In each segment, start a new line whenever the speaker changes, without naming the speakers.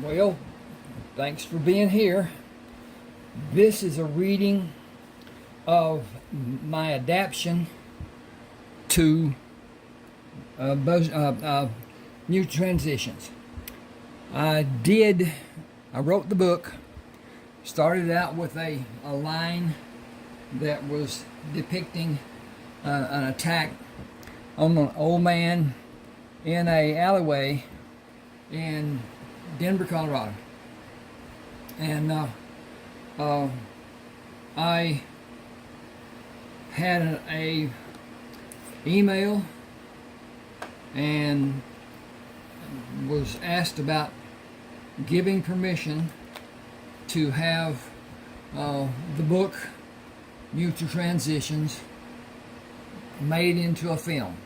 Well, thanks for being here. This is a reading of my adaption to New Transitions. I wrote the book, started out with a line that was depicting an attack on an old man in a alleyway in Denver, Colorado. And I had a email and was asked about giving permission to have the book New Transitions made into a film.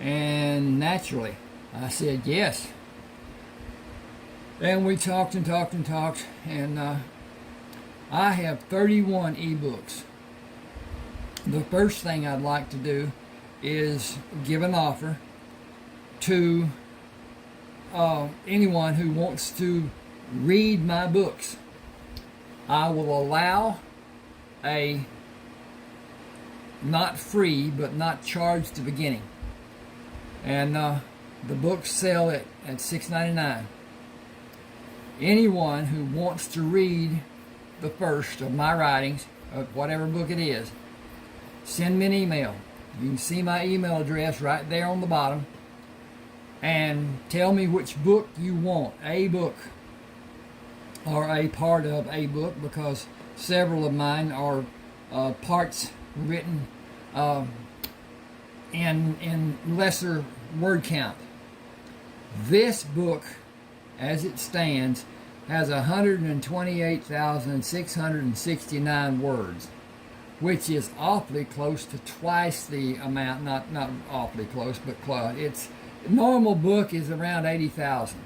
And naturally, I said yes. And we talked and talked and talked, and I have 31 ebooks. The first thing I'd like to do is give an offer to anyone who wants to read my books. I will allow a not free but not charged to beginning, and the books sell at $6.99. Anyone who wants to read the first of my writings, of whatever book it is, send me an email. You can see my email address right there on the bottom, and tell me which book you want, a book or a part of a book, because several of mine are parts written in lesser word count. This book, as it stands, has 128,669 words, which is awfully close to twice the amount. Not awfully close, but close. Its normal book is around 80,000,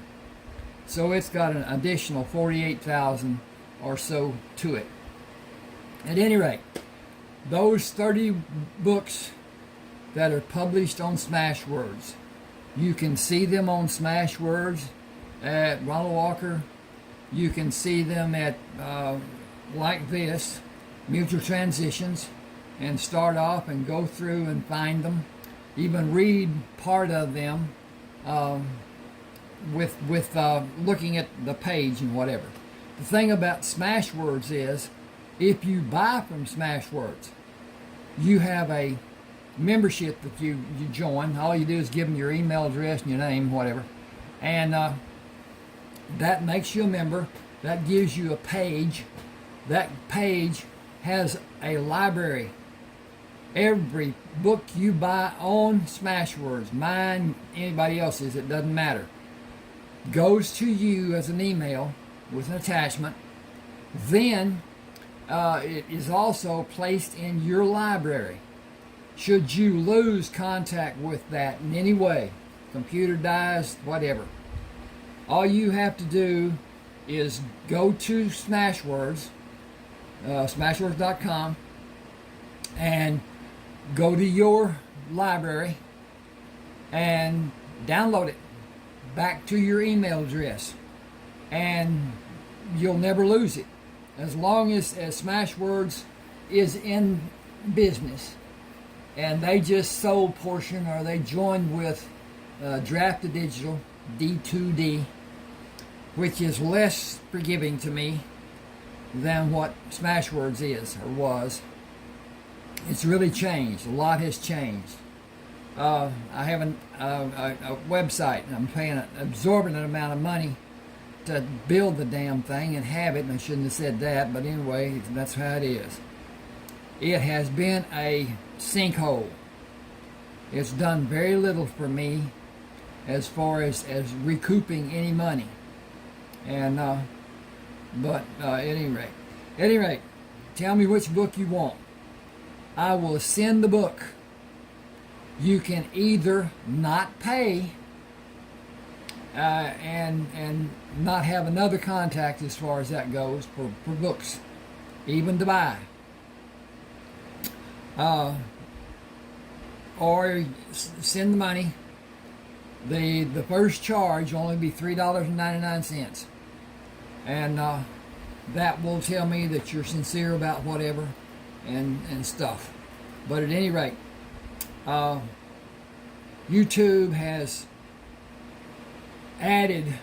so it's got an additional 48,000 or so to it. At any rate, those 30 books that are published on Smashwords, you can see them on Smashwords at Ronald Walker. You can see them at like this, Mutual Transitions, and start off and go through and find them, even read part of them with looking at the page and whatever. The thing about Smashwords is, if you buy from Smashwords, you have a membership that you join. All you do is give them your email address and your name, whatever, and that makes you a member. That gives you a page. That page has a library. Every book you buy on Smashwords, mine, anybody else's, it doesn't matter, goes to you as an email with an attachment. Then it is also placed in your library. Should you lose contact with that in any way, computer dies, whatever, all you have to do is go to Smashwords, smashwords.com, and go to your library and download it back to your email address, and you'll never lose it as long as Smashwords is in business. And they just sold portion, or they joined with Drafted Digital, D2D, which is less forgiving to me than what Smashwords is or was. It's really changed. A lot has changed. I have a website, and I'm paying an exorbitant amount of money to build the damn thing and have it, and I shouldn't have said that, but anyway, that's how it is. It has been a sinkhole. It's done very little for me as far as recouping any money. And but at any rate, tell me which book you want. I will send the book. You can either not pay and not have another contact as far as that goes for books, even to buy, or send the money The first charge will only be $3.99, and that will tell me that you're sincere about whatever and stuff. But at any rate, YouTube has added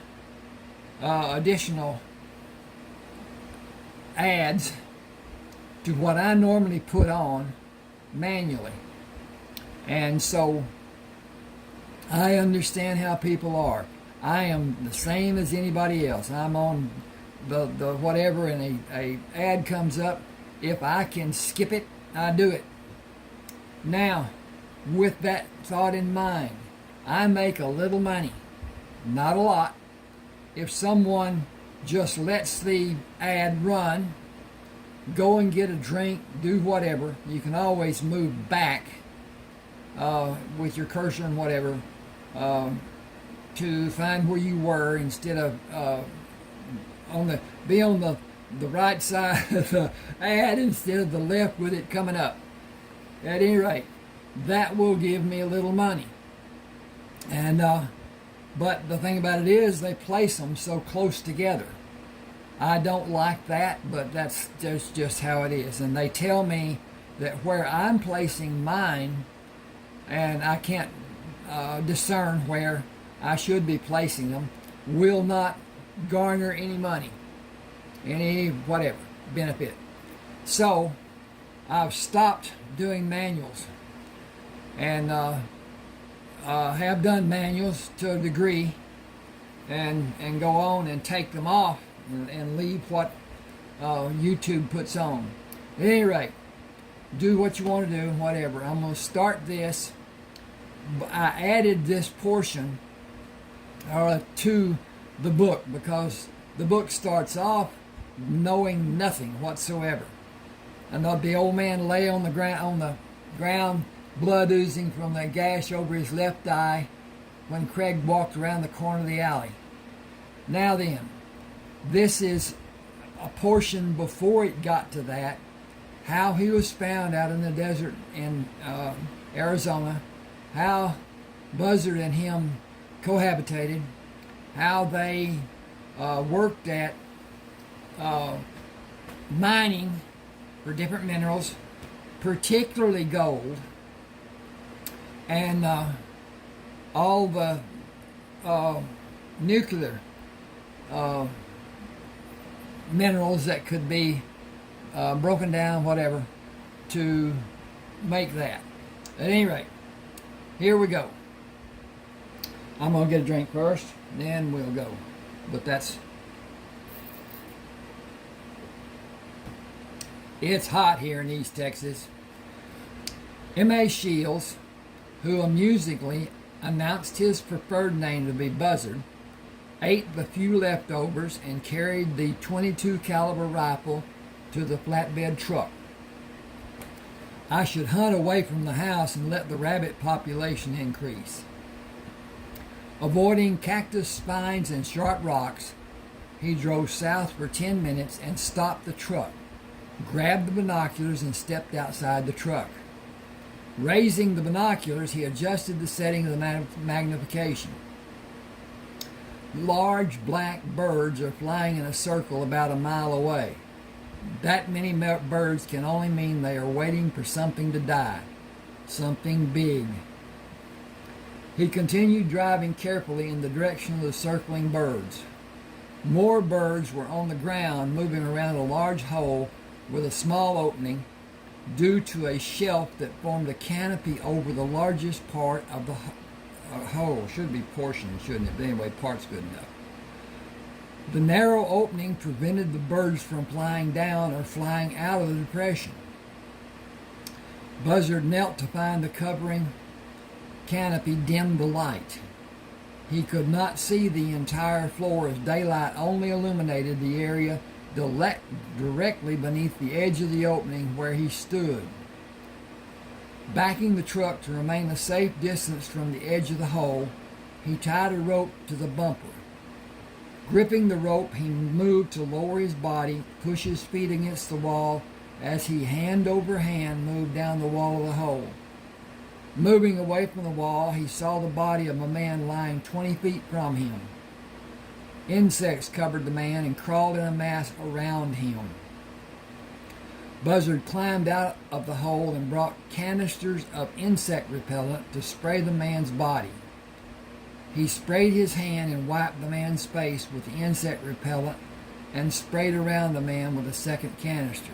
additional ads to what I normally put on manually. And so I understand how people are. I am the same as anybody else. I'm on the whatever, and a ad comes up. If I can skip it, I do it. Now, with that thought in mind, I make a little money, not a lot. If someone just lets the ad run, go and get a drink, do whatever, you can always move back with your cursor and whatever to find where you were, instead of be on the right side of the ad instead of the left with it coming up. At any rate, that will give me a little money. And but the thing about it is, they place them so close together. I don't like that, but that's just how it is. And they tell me that where I'm placing mine, and I can't discern where I should be placing them, will not garner any money, any whatever benefit. So I've stopped doing manuals, and have done manuals to a degree, and go on and take them off and leave what YouTube puts on. At any rate, do what you want to do, whatever. I'm going to start this. I added this portion to the book because the book starts off knowing nothing whatsoever. And the old man lay on the ground, blood oozing from the gash over his left eye, when Craig walked around the corner of the alley. Now then, this is a portion before it got to that, how he was found out in the desert in Arizona, how Buzzard and him cohabitated, how they worked at mining for different minerals, particularly gold, and all the nuclear minerals that could be broken down, whatever, to make that. At any rate, here we go. I'm going to get a drink first, then we'll go. But it's hot here in East Texas. M.A. Shields, who amusingly announced his preferred name to be Buzzard, ate the few leftovers and carried the .22 caliber rifle to the flatbed truck. I should hunt away from the house and let the rabbit population increase. Avoiding cactus spines and sharp rocks, he drove south for 10 minutes and stopped the truck, grabbed the binoculars and stepped outside the truck. Raising the binoculars, he adjusted the setting of the magnification. Large black birds are flying in a circle about a mile away. That many birds can only mean they are waiting for something to die, something big. He continued driving carefully in the direction of the circling birds. More birds were on the ground, moving around a large hole with a small opening due to a shelf that formed a canopy over the largest part of the hole. Should be portion, shouldn't it? But anyway, part's good enough. The narrow opening prevented the birds from flying down or flying out of the depression. Buzzard knelt to find the covering canopy dimmed the light. He could not see the entire floor as daylight only illuminated the area directly beneath the edge of the opening where he stood. Backing the truck to remain a safe distance from the edge of the hole, he tied a rope to the bumper. Gripping the rope, he moved to lower his body, push his feet against the wall as he hand over hand moved down the wall of the hole. Moving away from the wall, he saw the body of a man lying 20 feet from him. Insects covered the man and crawled in a mass around him. Buzzard climbed out of the hole and brought canisters of insect repellent to spray the man's body. He sprayed his hand and wiped the man's face with the insect repellent and sprayed around the man with a second canister.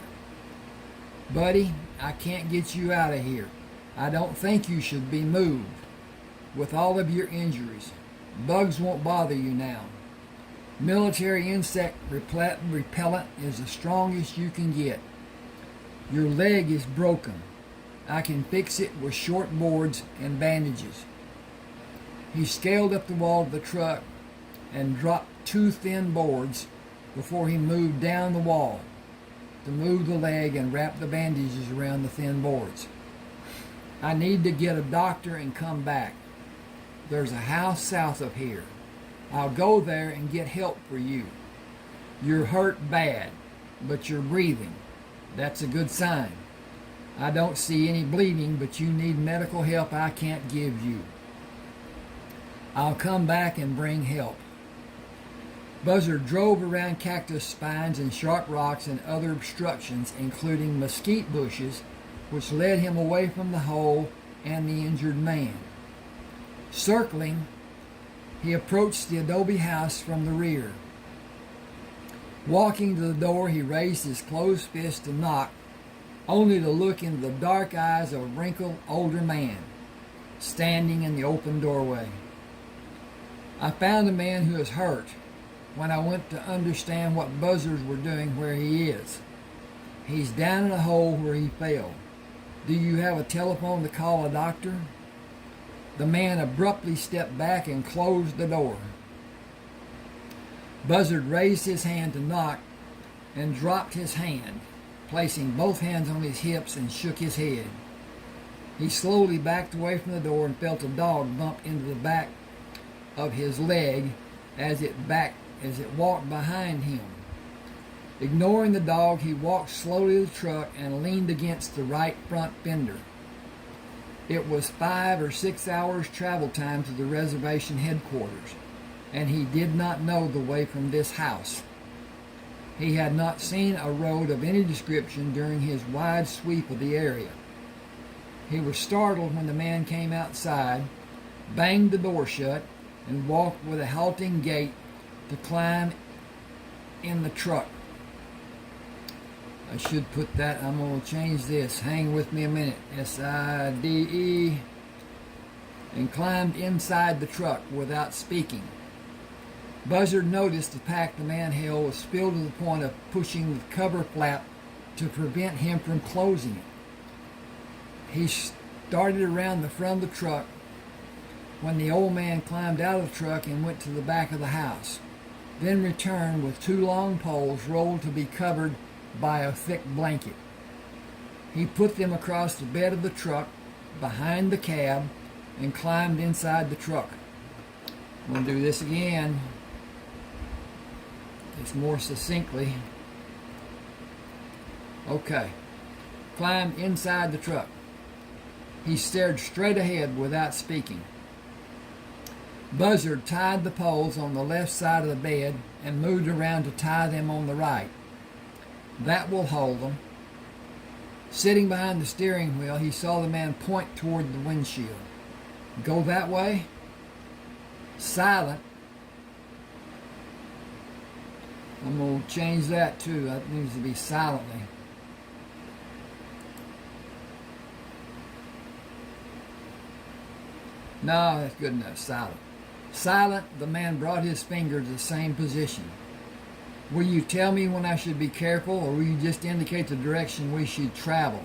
"Buddy, I can't get you out of here. I don't think you should be moved. With all of your injuries, bugs won't bother you now. Military insect repellent is the strongest you can get. Your leg is broken. I can fix it with short boards and bandages." He scaled up the wall of the truck and dropped 2 thin boards before he moved down the wall to move the leg and wrap the bandages around the thin boards. "I need to get a doctor and come back. There's a house south of here. I'll go there and get help for you. You're hurt bad, but you're breathing. That's a good sign. I don't see any bleeding, but you need medical help I can't give you. I'll come back and bring help." Buzzard drove around cactus spines and sharp rocks and other obstructions, including mesquite bushes, which led him away from the hole and the injured man. Circling, he approached the adobe house from the rear. Walking to the door, he raised his closed fist to knock, only to look into the dark eyes of a wrinkled older man standing in the open doorway. "I found a man who is hurt when I went to understand what buzzards were doing where he is. He's down in a hole where he fell. Do you have a telephone to call a doctor?" The man abruptly stepped back and closed the door. Buzzard raised his hand to knock and dropped his hand, placing both hands on his hips, and shook his head. He slowly backed away from the door and felt a dog bump into the back of his leg as it walked behind him. Ignoring the dog, he walked slowly to the truck and leaned against the right front fender. It was 5 or 6 hours travel time to the reservation headquarters, and he did not know the way from this house. He had not seen a road of any description during his wide sweep of the area. He was startled when the man came outside, banged the door shut, and walked with a halting gait to climb in the truck. I should put that, I'm going to change this. Hang with me a minute. SIDE. And climbed inside the truck without speaking. Buzzard noticed the pack the man held was filled to the point of pushing the cover flap to prevent him from closing it. He started around the front of the truck when the old man climbed out of the truck and went to the back of the house, then returned with 2 long poles rolled to be covered by a thick blanket. He put them across the bed of the truck behind the cab and climbed inside the truck. I'm going to do this again, just more succinctly. Okay. Climbed inside the truck. He stared straight ahead without speaking. Buzzard tied the poles on the left side of the bed and moved around to tie them on the right. That will hold them. Sitting behind the steering wheel, he saw the man point toward the windshield. Go that way? Silent. I'm going to change that too. That needs to be silently. No, that's good enough. Silent. Silent, the man brought his finger to the same position. Will you tell me when I should be careful, or will you just indicate the direction we should travel?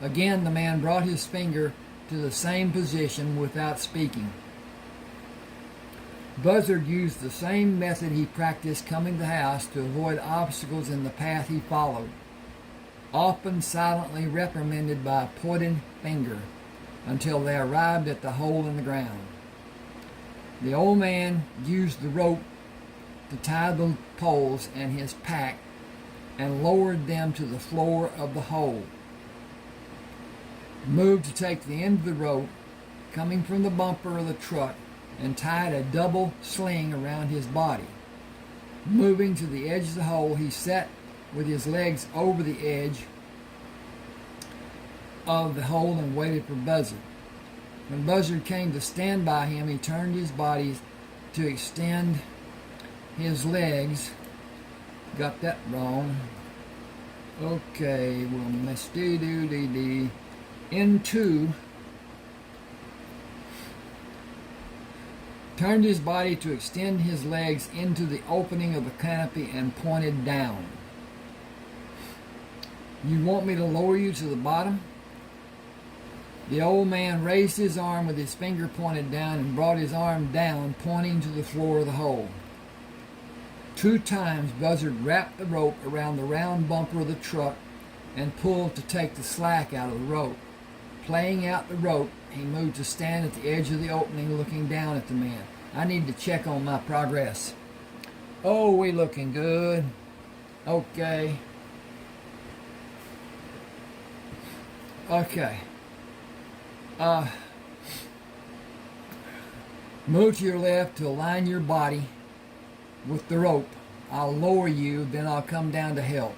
Again, the man brought his finger to the same position without speaking. Buzzard used the same method he practiced coming to the house to avoid obstacles in the path he followed, often silently reprimanded by a pointed finger until they arrived at the hole in the ground. The old man used the rope to tie the poles and his pack and lowered them to the floor of the hole. moved to take the end of the rope coming from the bumper of the truck and tied a double sling around his body. Moving to the edge of the hole, he sat with his legs over the edge of the hole and waited for Buzzard. When Buzzard came to stand by him, he turned his body to extend his legs. Got that wrong. Okay, we'll miss into. Turned his body to extend his legs into the opening of the canopy and pointed down. You want me to lower you to the bottom? The old man raised his arm with his finger pointed down and brought his arm down, pointing to the floor of the hole. 2 times Buzzard wrapped the rope around the round bumper of the truck and pulled to take the slack out of the rope. Playing out the rope, he moved to stand at the edge of the opening looking down at the man. I need to check on my progress. Oh, we looking good. Okay. Move to your left to align your body with the rope. I'll lower you, then I'll come down to help.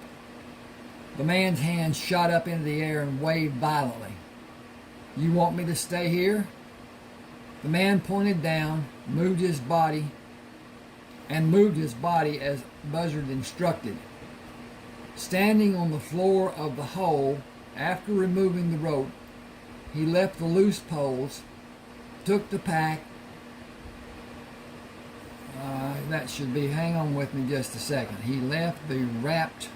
The man's hand shot up into the air and waved violently. You want me to stay here? The man pointed down, moved his body as Buzzard instructed. Standing on the floor of the hole, after removing the rope, he left the loose poles, took the pack. That should be, hang on with me just a second. He left the wrapped,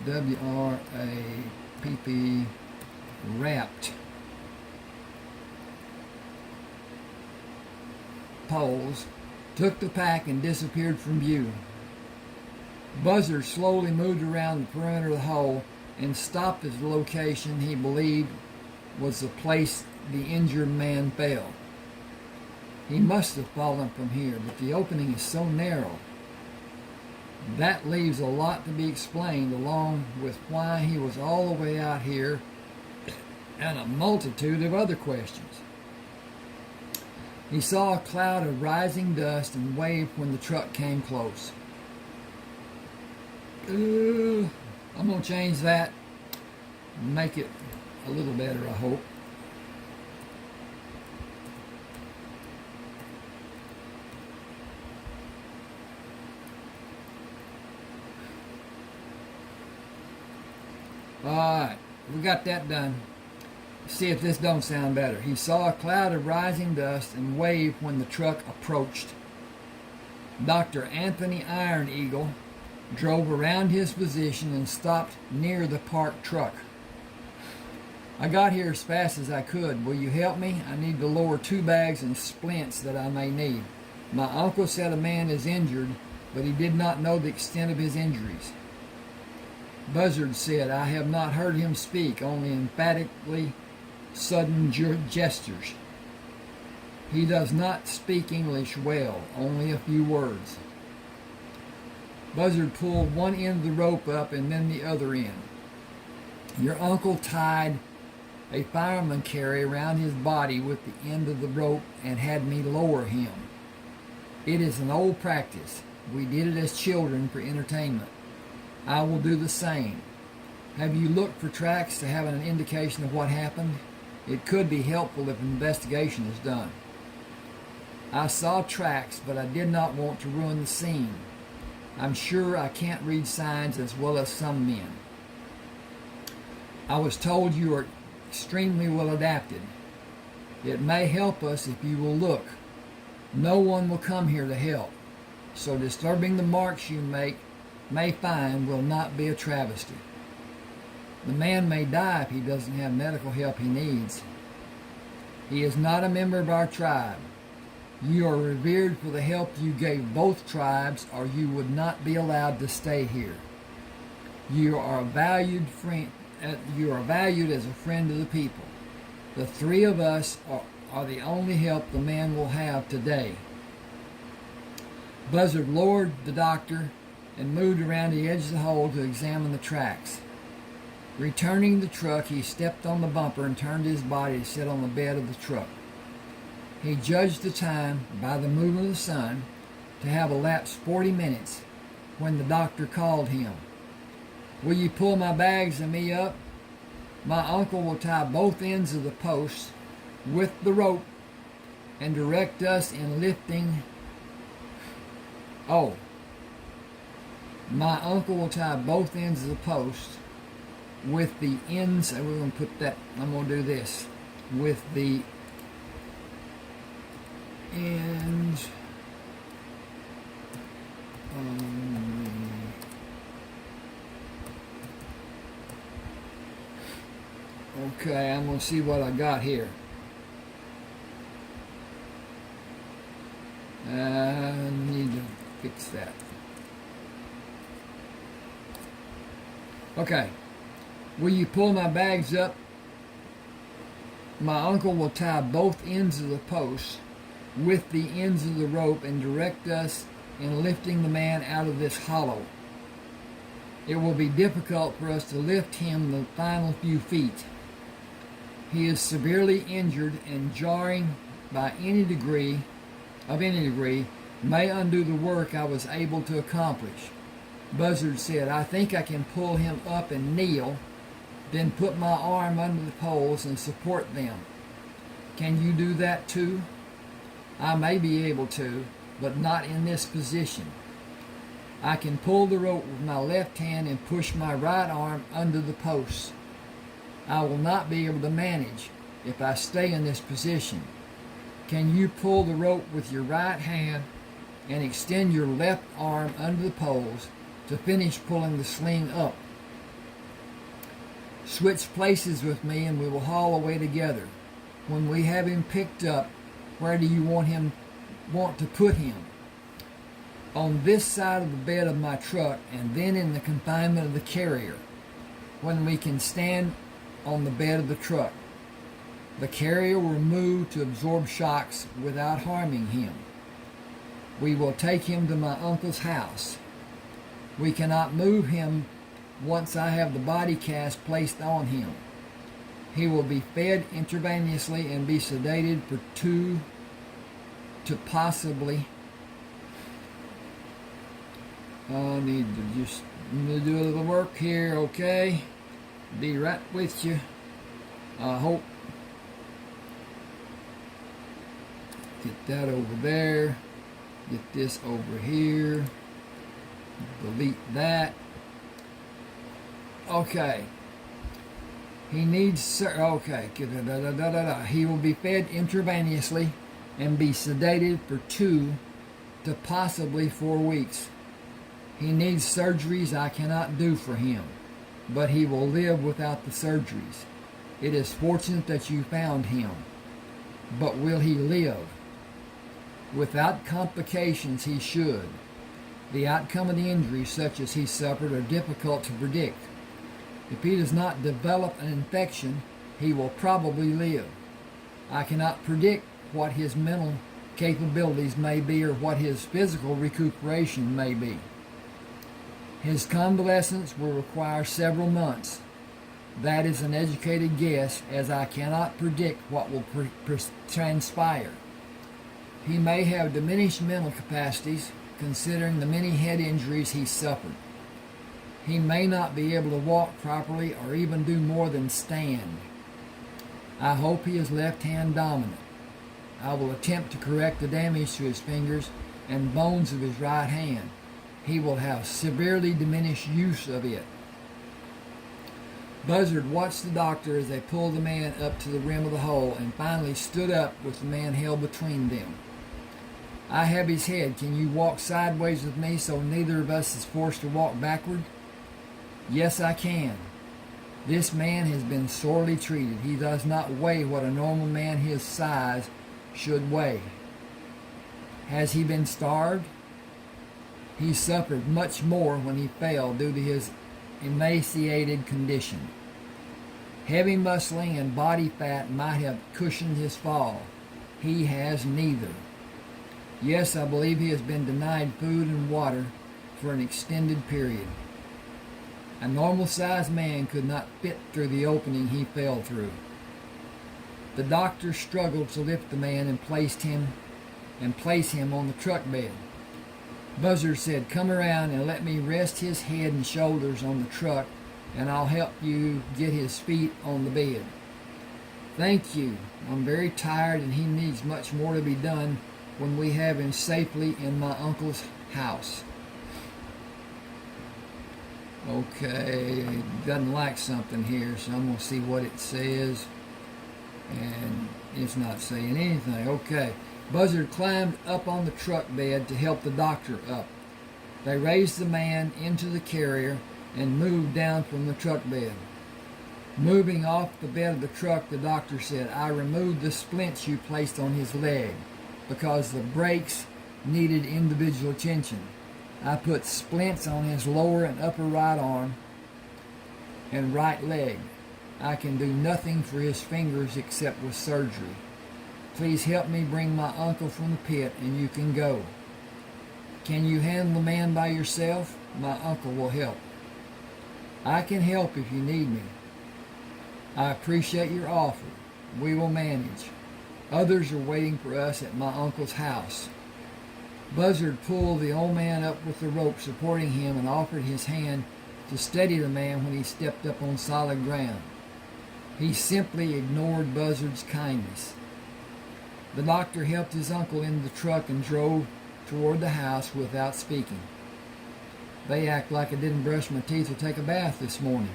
W-R-A-P-P, wrapped poles, took the pack and disappeared from view. Buzzard slowly moved around the perimeter of the hole and stopped at the location he believed was the place the injured man fell. He must have fallen from here, but the opening is so narrow. That leaves a lot to be explained, along with why he was all the way out here and a multitude of other questions. He saw a cloud of rising dust and waved when the truck came close. I'm going to change that and make it a little better, I hope. Alright, we got that done. See if this don't sound better. He saw a cloud of rising dust and waved when the truck approached. Dr. Anthony Iron Eagle drove around his position and stopped near the parked truck. I got here as fast as I could. Will you help me? I need to lower 2 bags and splints that I may need. My uncle said a man is injured, but he did not know the extent of his injuries. Buzzard said, I have not heard him speak, only emphatically sudden gestures. He does not speak English well, only a few words. Buzzard pulled one end of the rope up and then the other end. Your uncle tied a fireman carry around his body with the end of the rope and had me lower him. It is an old practice. We did it as children for entertainment. I will do the same. Have you looked for tracks to have an indication of what happened? It could be helpful if an investigation is done. I saw tracks, but I did not want to ruin the scene. I'm sure I can't read signs as well as some men. I was told you are extremely well adapted. It may help us if you will look. No one will come here to help, so disturbing the marks you may find will not be a travesty. The man may die if he doesn't have medical help he needs. He is not a member of our tribe. You are revered for the help you gave both tribes, or you would not be allowed to stay here. You are valued as a friend of the people. The 3 of us are the only help the man will have today. Buzzard lowered the doctor and moved around the edge of the hole to examine the tracks. Returning the truck, he stepped on the bumper and turned his body to sit on the bed of the truck. He judged the time by the movement of the sun to have elapsed 40 minutes when the doctor called him. "Will you pull my bags and me up? My uncle will tie both ends of the posts with the rope and direct us in lifting." Oh. My uncle will tie both ends of the posts with the ends, and we're going to put that, I'm going to do this, with the ends okay, I'm going to see what I got here. I need to fix that. Okay. "Will you pull my bags up? My uncle will tie both ends of the posts with the ends of the rope and direct us in lifting the man out of this hollow. It will be difficult for us to lift him the final few feet. He is severely injured, and jarring by any degree may undo the work I was able to accomplish." Buzzard said, "I think I can pull him up and kneel, then put my arm under the poles and support them. Can you do that too?" "I may be able to, but not in this position. I can pull the rope with my left hand and push my right arm under the posts. I will not be able to manage if I stay in this position. Can you pull the rope with your right hand and extend your left arm under the poles to finish pulling the sling up? Switch places with me and we will haul away together. When we have him picked up, where do you want to put him?" "On this side of the bed of my truck, and then in the confinement of the carrier, when we can stand on the bed of the truck. The carrier will move to absorb shocks without harming him. We will take him to my uncle's house. We cannot move him once I have the body cast placed on him. He will be fed intravenously and be sedated for 2 to possibly..." I need to do a little work here, okay? Be right with you. I hope. Get that over there. Get this over here. Delete that. Okay. He needs, okay. He will be fed intravenously and be sedated for 2 to possibly 4 weeks. He needs surgeries I cannot do for him, but he will live without the surgeries. It is fortunate that you found him, but will he live? Without complications, he should. The outcome of the injuries such as he suffered are difficult to predict. If he does not develop an infection, he will probably live. I cannot predict what his mental capabilities may be or what his physical recuperation may be. His convalescence will require several months. That is an educated guess, as I cannot predict what will transpire. He may have diminished mental capacities, considering the many head injuries he suffered. He may not be able to walk properly or even do more than stand. I hope he is left-hand dominant. I will attempt to correct the damage to his fingers and bones of his right hand. He will have severely diminished use of it. Buzzard watched the doctor as they pulled the man up to the rim of the hole and finally stood up with the man held between them. I have his head. Can you walk sideways with me so neither of us is forced to walk backward? Yes, I can. This man has been sorely treated. He does not weigh what a normal man his size should weigh. Has he been starved? He suffered much more when he fell due to his emaciated condition. Heavy muscling and body fat might have cushioned his fall. He has neither. Yes, I believe he has been denied food and water for an extended period. A normal-sized man could not fit through the opening he fell through. The doctor struggled to lift the man and place him on the truck bed. Buzzard said, "Come around and let me rest his head and shoulders on the truck, and I'll help you get his feet on the bed." "Thank you. I'm very tired, and he needs much more to be done when we have him safely in my uncle's house." Okay, it doesn't like something here, so I'm going to see what it says. And it's not saying anything. Okay. Buzzard climbed up on the truck bed to help the doctor up. They raised the man into the carrier and moved down from the truck bed. Moving off the bed of the truck, the doctor said, "I removed the splints you placed on his leg because the breaks needed individual attention. I put splints on his lower and upper right arm and right leg. I can do nothing for his fingers except with surgery. Please help me bring my uncle from the pit and you can go. Can you handle the man by yourself? My uncle will help." "I can help if you need me." "I appreciate your offer. We will manage. Others are waiting for us at my uncle's house." Buzzard pulled the old man up with the rope supporting him and offered his hand to steady the man when he stepped up on solid ground. He simply ignored Buzzard's kindness. The doctor helped his uncle into the truck and drove toward the house without speaking. "They act like I didn't brush my teeth or take a bath this morning.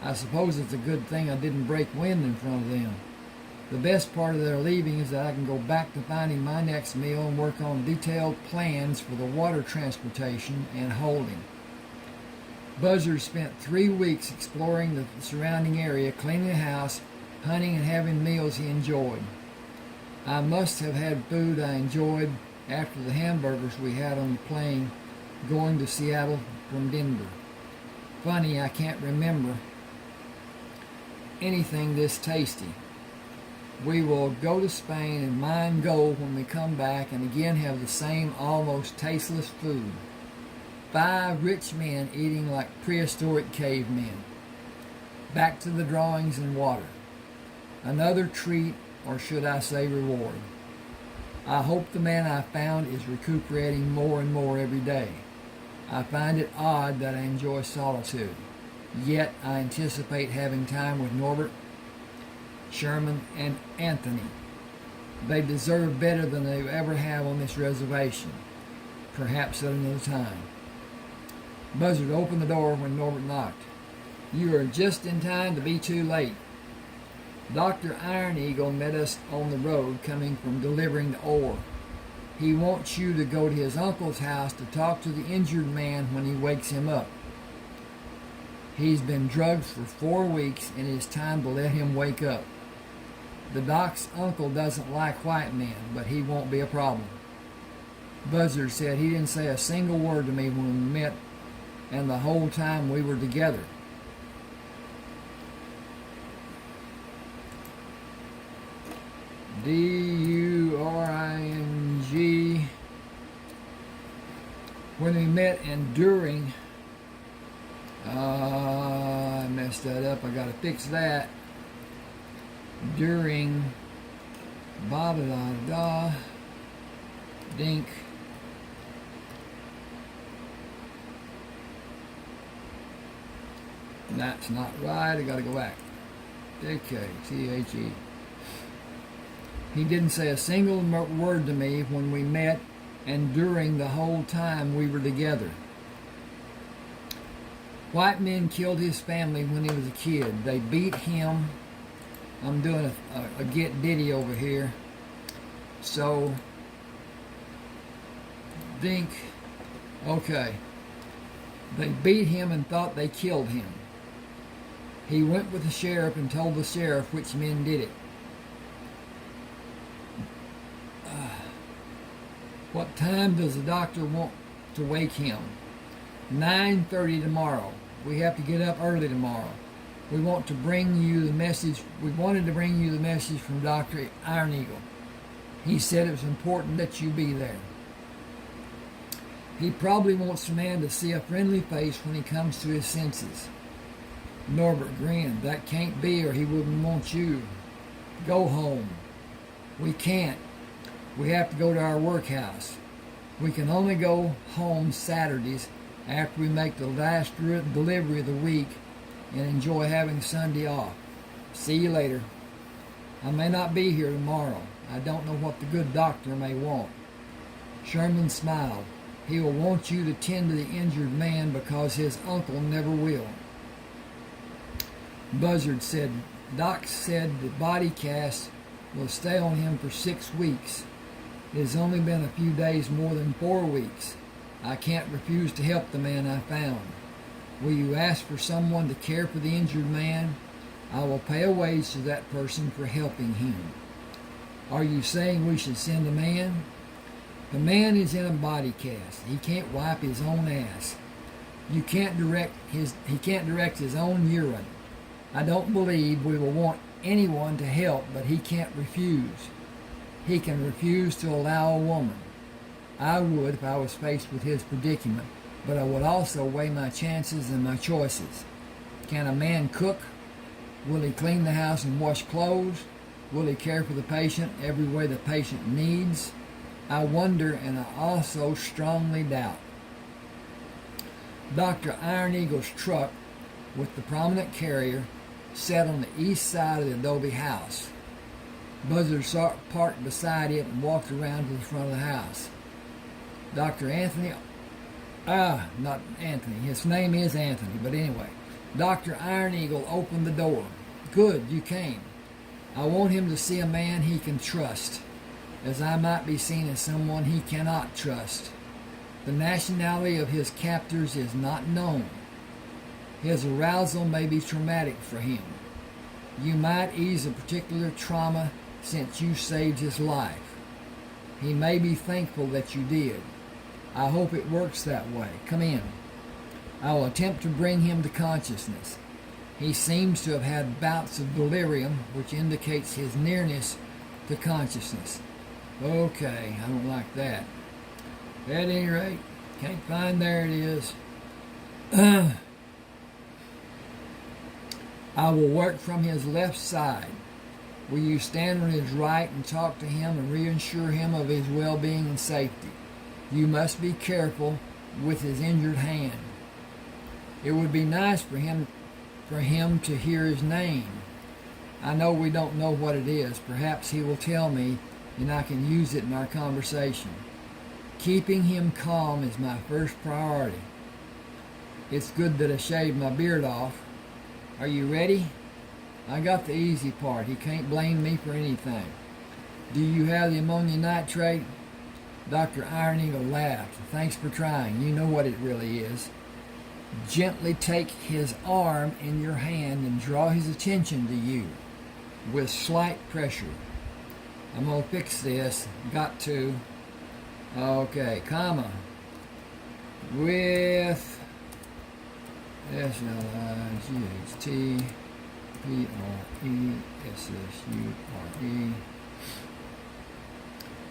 I suppose it's a good thing I didn't break wind in front of them. The best part of their leaving is that I can go back to finding my next meal and work on detailed plans for the water transportation and holding." Buzzard spent 3 weeks exploring the surrounding area, cleaning the house, hunting, and having meals he enjoyed. "I must have had food I enjoyed after the hamburgers we had on the plane going to Seattle from Denver. Funny, I can't remember anything this tasty. We will go to Spain and mine gold when we come back and again have the same almost tasteless food. 5 rich men eating like prehistoric cavemen. Back to the drawings and water. Another treat, or should I say reward. I hope the man I found is recuperating more and more every day. I find it odd that I enjoy solitude. Yet I anticipate having time with Norbert, Sherman, and Anthony. They deserve better than they ever have on this reservation. Perhaps at another time." Buzzard opened the door when Norbert knocked. "You are just in time to be too late. Dr. Iron Eagle met us on the road coming from delivering the ore. He wants you to go to his uncle's house to talk to the injured man when he wakes him up. He's been drugged for 4 weeks and it's time to let him wake up. The doc's uncle doesn't like white men, but he won't be a problem." Buzzard said he didn't say a single word to me when we met and the whole time we were together. D-U-R-I-N-G. When we met and during, I messed that up. I gotta fix that. During, ba-da-da-da, dink. That's not right. I gotta go back. Okay, T-H-E. He didn't say a single word to me when we met and during the whole time we were together. White men killed his family when he was a kid. They beat him. I'm doing a get ditty over here. So, dink. Okay. They beat him and thought they killed him. He went with the sheriff and told the sheriff which men did it. What time does the doctor want to wake him? 9:30 tomorrow. We have to get up early tomorrow. We wanted to bring you the message from Dr. Iron Eagle. He said it was important that you be there. He probably wants the man to see a friendly face when he comes to his senses. Norbert grinned. That can't be, or he wouldn't want you. Go home. We can't. We have to go to our workhouse. We can only go home Saturdays after we make the last delivery of the week and enjoy having Sunday off. See you later. I may not be here tomorrow. I don't know what the good doctor may want. Sherman smiled. He will want you to tend to the injured man because his uncle never will. Buzzard said, Doc said the body cast will stay on him for 6 weeks. It has only been a few days more than 4 weeks. I can't refuse to help the man I found. Will you ask for someone to care for the injured man? I will pay a wage to that person for helping him. Are you saying we should send a man? The man is in a body cast. He can't wipe his own ass. He can't direct his own urine. I don't believe we will want anyone to help, but he can't refuse. He can refuse to allow a woman. I would if I was faced with his predicament, but I would also weigh my chances and my choices. Can a man cook? Will he clean the house and wash clothes? Will he care for the patient every way the patient needs? I wonder, and I also strongly doubt. Dr. Iron Eagle's truck with the prominent carrier sat on the east side of the adobe house. Buzzard parked beside it and walked around to the front of the house. Dr. Anthony, not Anthony, his name is Anthony, but anyway, Dr. Iron Eagle opened the door. Good, you came. I want him to see a man he can trust, as I might be seen as someone he cannot trust. The nationality of his captors is not known. His arousal may be traumatic for him. You might ease a particular trauma since you saved his life. He may be thankful that you did. I hope it works that way. Come in. I will attempt to bring him to consciousness. He seems to have had bouts of delirium, which indicates his nearness to consciousness. Okay, I don't like that. At any rate, can't find, there it is. I will work from his left side. Will you stand on his right and talk to him and reassure him of his well-being and safety? You must be careful with his injured hand. It would be nice for him to hear his name. I know we don't know what it is. Perhaps he will tell me and I can use it in our conversation. Keeping him calm is my first priority. It's good that I shaved my beard off. Are you ready? I got the easy part. He can't blame me for anything. Do you have the ammonium nitrate? Dr. Iron Eagle laughed. Thanks for trying. You know what it really is. Gently take his arm in your hand and draw his attention to you with slight pressure. I'm going to fix this. Got to. Okay, comma. With SLIGHTPRESSURE.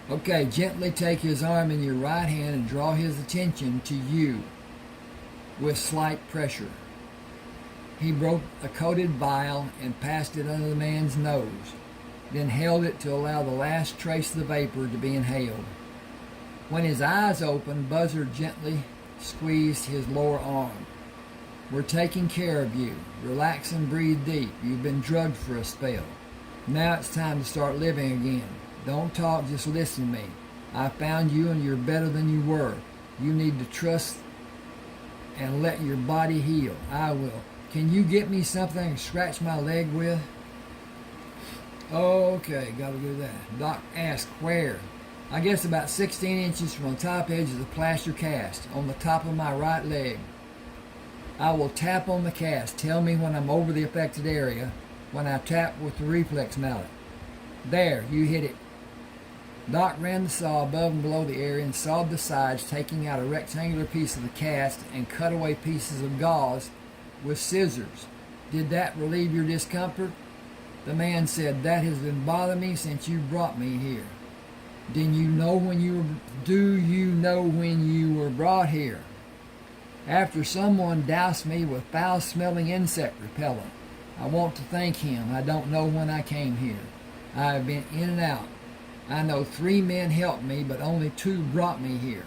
Okay, gently take his arm in your right hand and draw his attention to you with slight pressure. He broke a coated vial and passed it under the man's nose, then held it to allow the last trace of the vapor to be inhaled. When his eyes opened, Buzzard gently squeezed his lower arm. We're taking care of you. Relax and breathe deep. You've been drugged for a spell. Now it's time to start living again. Don't talk, just listen to me. I found you and you're better than you were. You need to trust and let your body heal. I will. Can you get me something to scratch my leg with? Okay, gotta do that. Doc asked, where? I guess about 16 inches from the top edge of the plaster cast, on the top of my right leg. I will tap on the cast. Tell me when I'm over the affected area, when I tap with the reflex mallet. There, you hit it. Doc ran the saw above and below the area and sawed the sides, taking out a rectangular piece of the cast and cut away pieces of gauze with scissors. Did that relieve your discomfort? The man said, that has been bothering me since you brought me here. Do you know when you were brought here? After someone doused me with foul-smelling insect repellent. I want to thank him. I don't know when I came here. I have been in and out. I know 3 men helped me, but only 2 brought me here.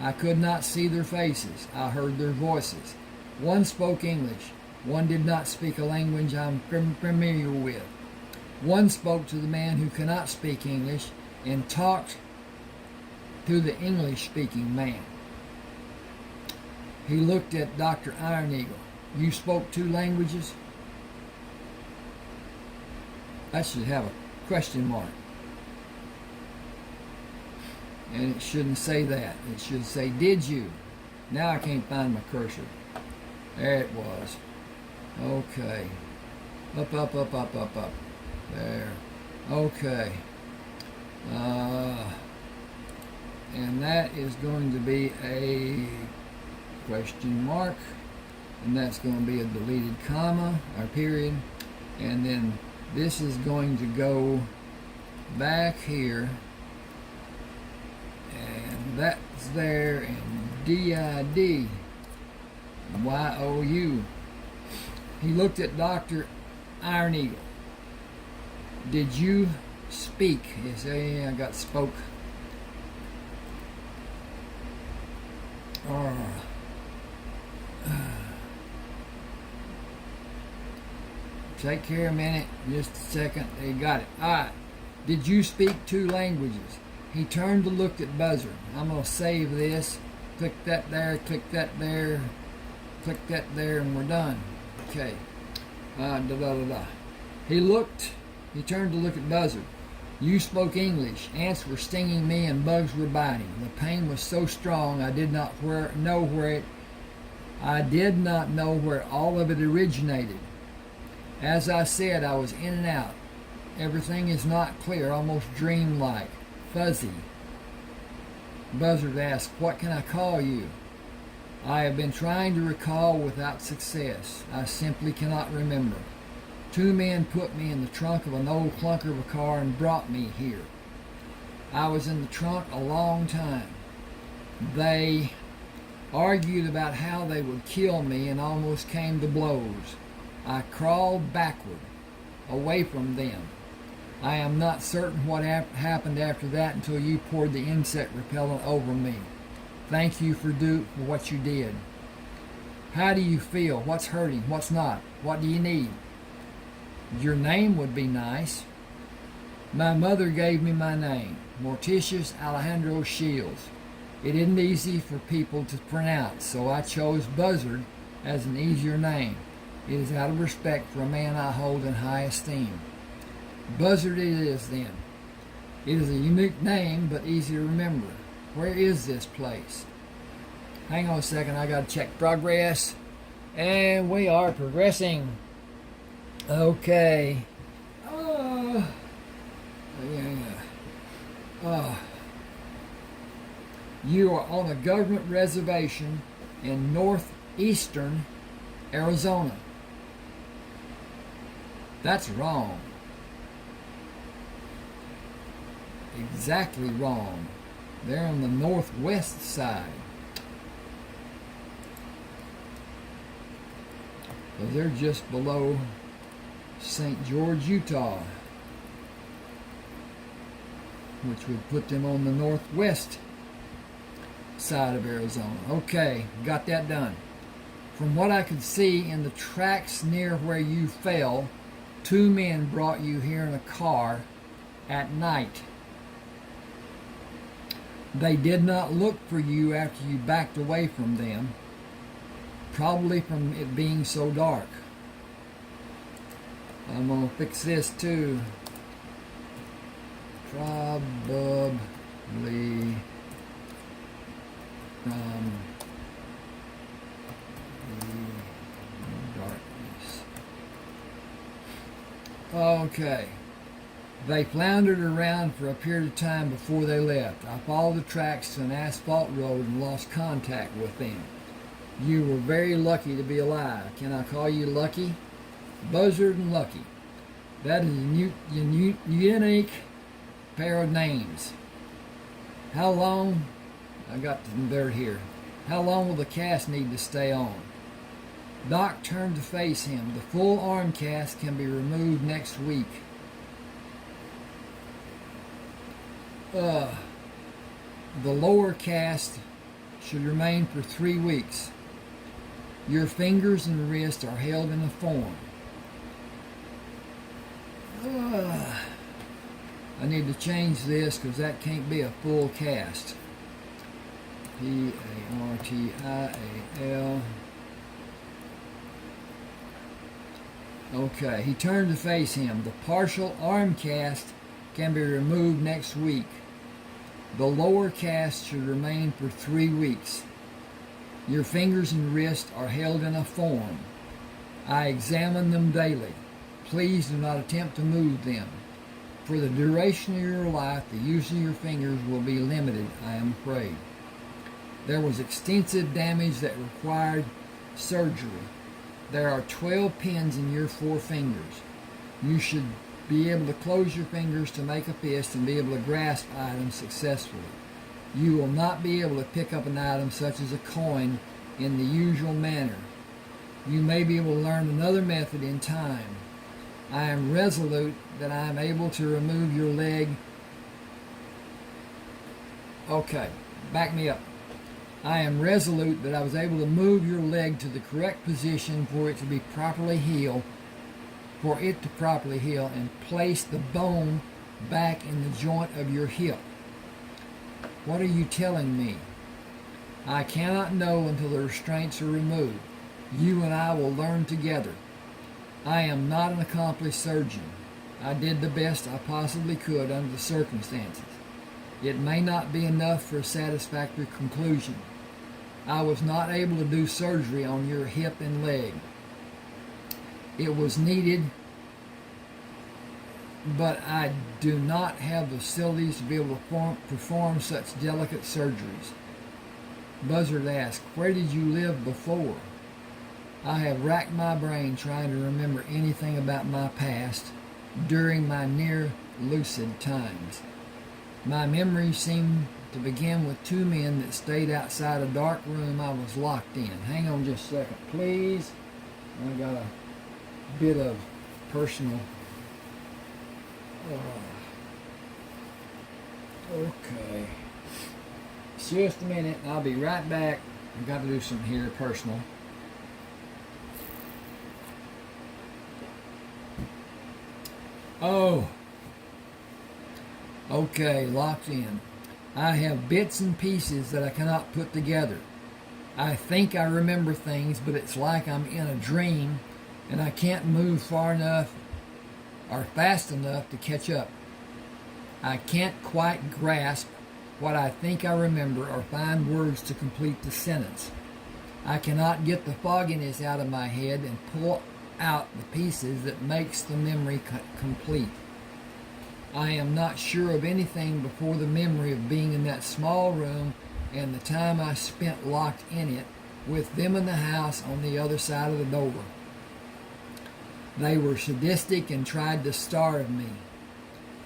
I could not see their faces. I heard their voices. One spoke English. One did not speak a language I'm familiar with. One spoke to the man who cannot speak English and talked to the English-speaking man. He looked at Dr. Iron Eagle. You spoke 2 languages? That should have a question mark. And it shouldn't say that. It should say, did you? Now I can't find my cursor. There it was. Okay. Up. There. Okay. And that is going to be a question mark. And that's going to be a deleted comma or period. And then this is going to go back here. And that's there. And DID. YOU. He looked at Dr. Iron Eagle. Did you speak? He said, I got spoke. Take care a minute. Just a second. They got it. All right. Did you speak 2 languages? He turned to look at Buzzard. I'm going to save this. Click that there. Click that there. Click that there, and we're done. Okay. He turned to look at Buzzard. You spoke English. Ants were stinging me and bugs were biting. The pain was so strong I did not know where all of it originated. As I said, I was in and out. Everything is not clear, almost dreamlike, fuzzy. Buzzard asked, what can I call you? I have been trying to recall without success. I simply cannot remember. 2 men put me in the trunk of an old clunker of a car and brought me here. I was in the trunk a long time. They argued about how they would kill me and almost came to blows. I crawled backward, away from them. I am not certain what happened after that until you poured the insect repellent over me. Thank you for what you did. How do you feel? What's hurting? What's not? What do you need? Your name would be nice. My mother gave me my name, Morticius Alejandro Shields. It isn't easy for people to pronounce, so I chose Buzzard as an easier name. It is out of respect for a man I hold in high esteem. Buzzard it is then. It is a unique name, but easy to remember. Where is this place? Hang on a second, I gotta check progress. And we are progressing. Okay. You are on a government reservation in northeastern Arizona. That's wrong. Exactly wrong. They're on the northwest side. So they're just below St. George, Utah, which would put them on the northwest side of Arizona. Okay, got that done. From what I could see in the tracks near where you fell, 2 men brought you here in a car at night. They did not look for you after you backed away from them, probably from it being so dark. I'm going to fix this too. Probably from the darkness. Okay. They floundered around for a period of time before they left. I followed the tracks to an asphalt road and lost contact with them. You were very lucky to be alive. Can I call you Lucky? Buzzard and Lucky. That is a unique pair of names. How long, I got some dirt here. How long will the cast need to stay on? Doc turned to face him. The full arm cast can be removed next week. The lower cast should remain for 3 weeks. Your fingers and wrist are held in a form. I need to change this because that can't be a full cast. P-A-R-T-I-A-L. Okay, he turned to face him. The partial arm cast can be removed next week. The lower cast should remain for 3 weeks. Your fingers and wrists are held in a form. I examine them daily. Please do not attempt to move them. For the duration of your life, the use of your fingers will be limited, I am afraid. There was extensive damage that required surgery. There are 12 pins in your 4 fingers. You should be able to close your fingers to make a fist and be able to grasp items successfully. You will not be able to pick up an item such as a coin in the usual manner. You may be able to learn another method in time. I am resolute that I am able to remove your leg. Okay, back me up. I am resolute that I was able to move your leg to the correct position for it to properly heal and place the bone back in the joint of your hip. What are you telling me? I cannot know until the restraints are removed. You and I will learn together. I am not an accomplished surgeon. I did the best I possibly could under the circumstances. It may not be enough for a satisfactory conclusion. I was not able to do surgery on your hip and leg. It was needed, but I do not have the facilities to be able to perform such delicate surgeries. Buzzard asked, where did you live before? I have racked my brain trying to remember anything about my past during my near lucid times. My memories seem to begin with 2 men that stayed outside a dark room I was locked in. Hang on just a second, please. I got a bit of personal. Okay. Just a minute, I'll be right back. I've got to do something here personal. Oh. Okay, locked in. I have bits and pieces that I cannot put together. I think I remember things, but it's like I'm in a dream and I can't move far enough or fast enough to catch up. I can't quite grasp what I think I remember or find words to complete the sentence. I cannot get the fogginess out of my head and pull out the pieces that makes the memory complete. I am not sure of anything before the memory of being in that small room and the time I spent locked in it with them in the house on the other side of the door. They were sadistic and tried to starve me.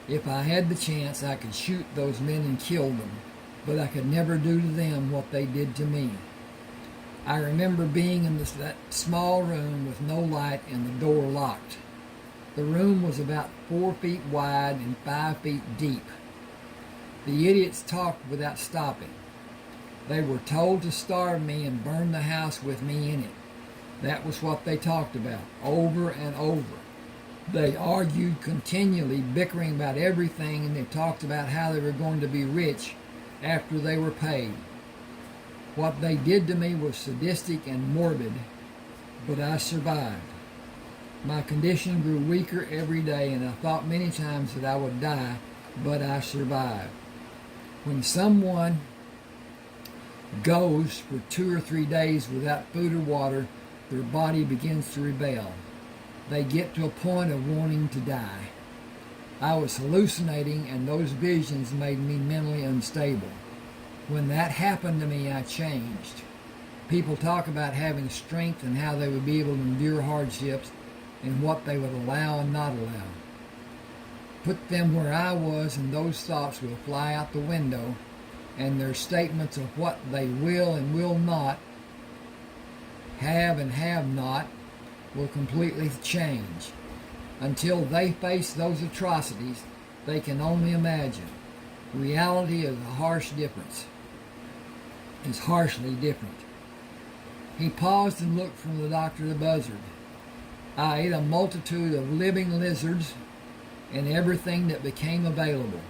If I had the chance, I could shoot those men and kill them, but I could never do to them what they did to me. I remember being in that small room with no light and the door locked. The room was about 4 feet wide and 5 feet deep. The idiots talked without stopping. They were told to starve me and burn the house with me in it. That was what they talked about, over and over. They argued continually, bickering about everything, and they talked about how they were going to be rich after they were paid. What they did to me was sadistic and morbid, but I survived. My condition grew weaker every day, and I thought many times that I would die, but I survived. When someone goes for 2 or 3 days without food or water, their body begins to rebel. They get to a point of wanting to die. I was hallucinating, and those visions made me mentally unstable. When that happened to me, I changed. People talk about having strength and how they would be able to endure hardships and what they would allow and not allow. Put them where I was, and those thoughts will fly out the window, and their statements of what they will and will not, have and have not, will completely change. Until they face those atrocities, they can only imagine. Reality is a harsh difference. Is harshly different. He paused and looked from the doctor to Buzzard. I ate a multitude of living lizards and everything that became available.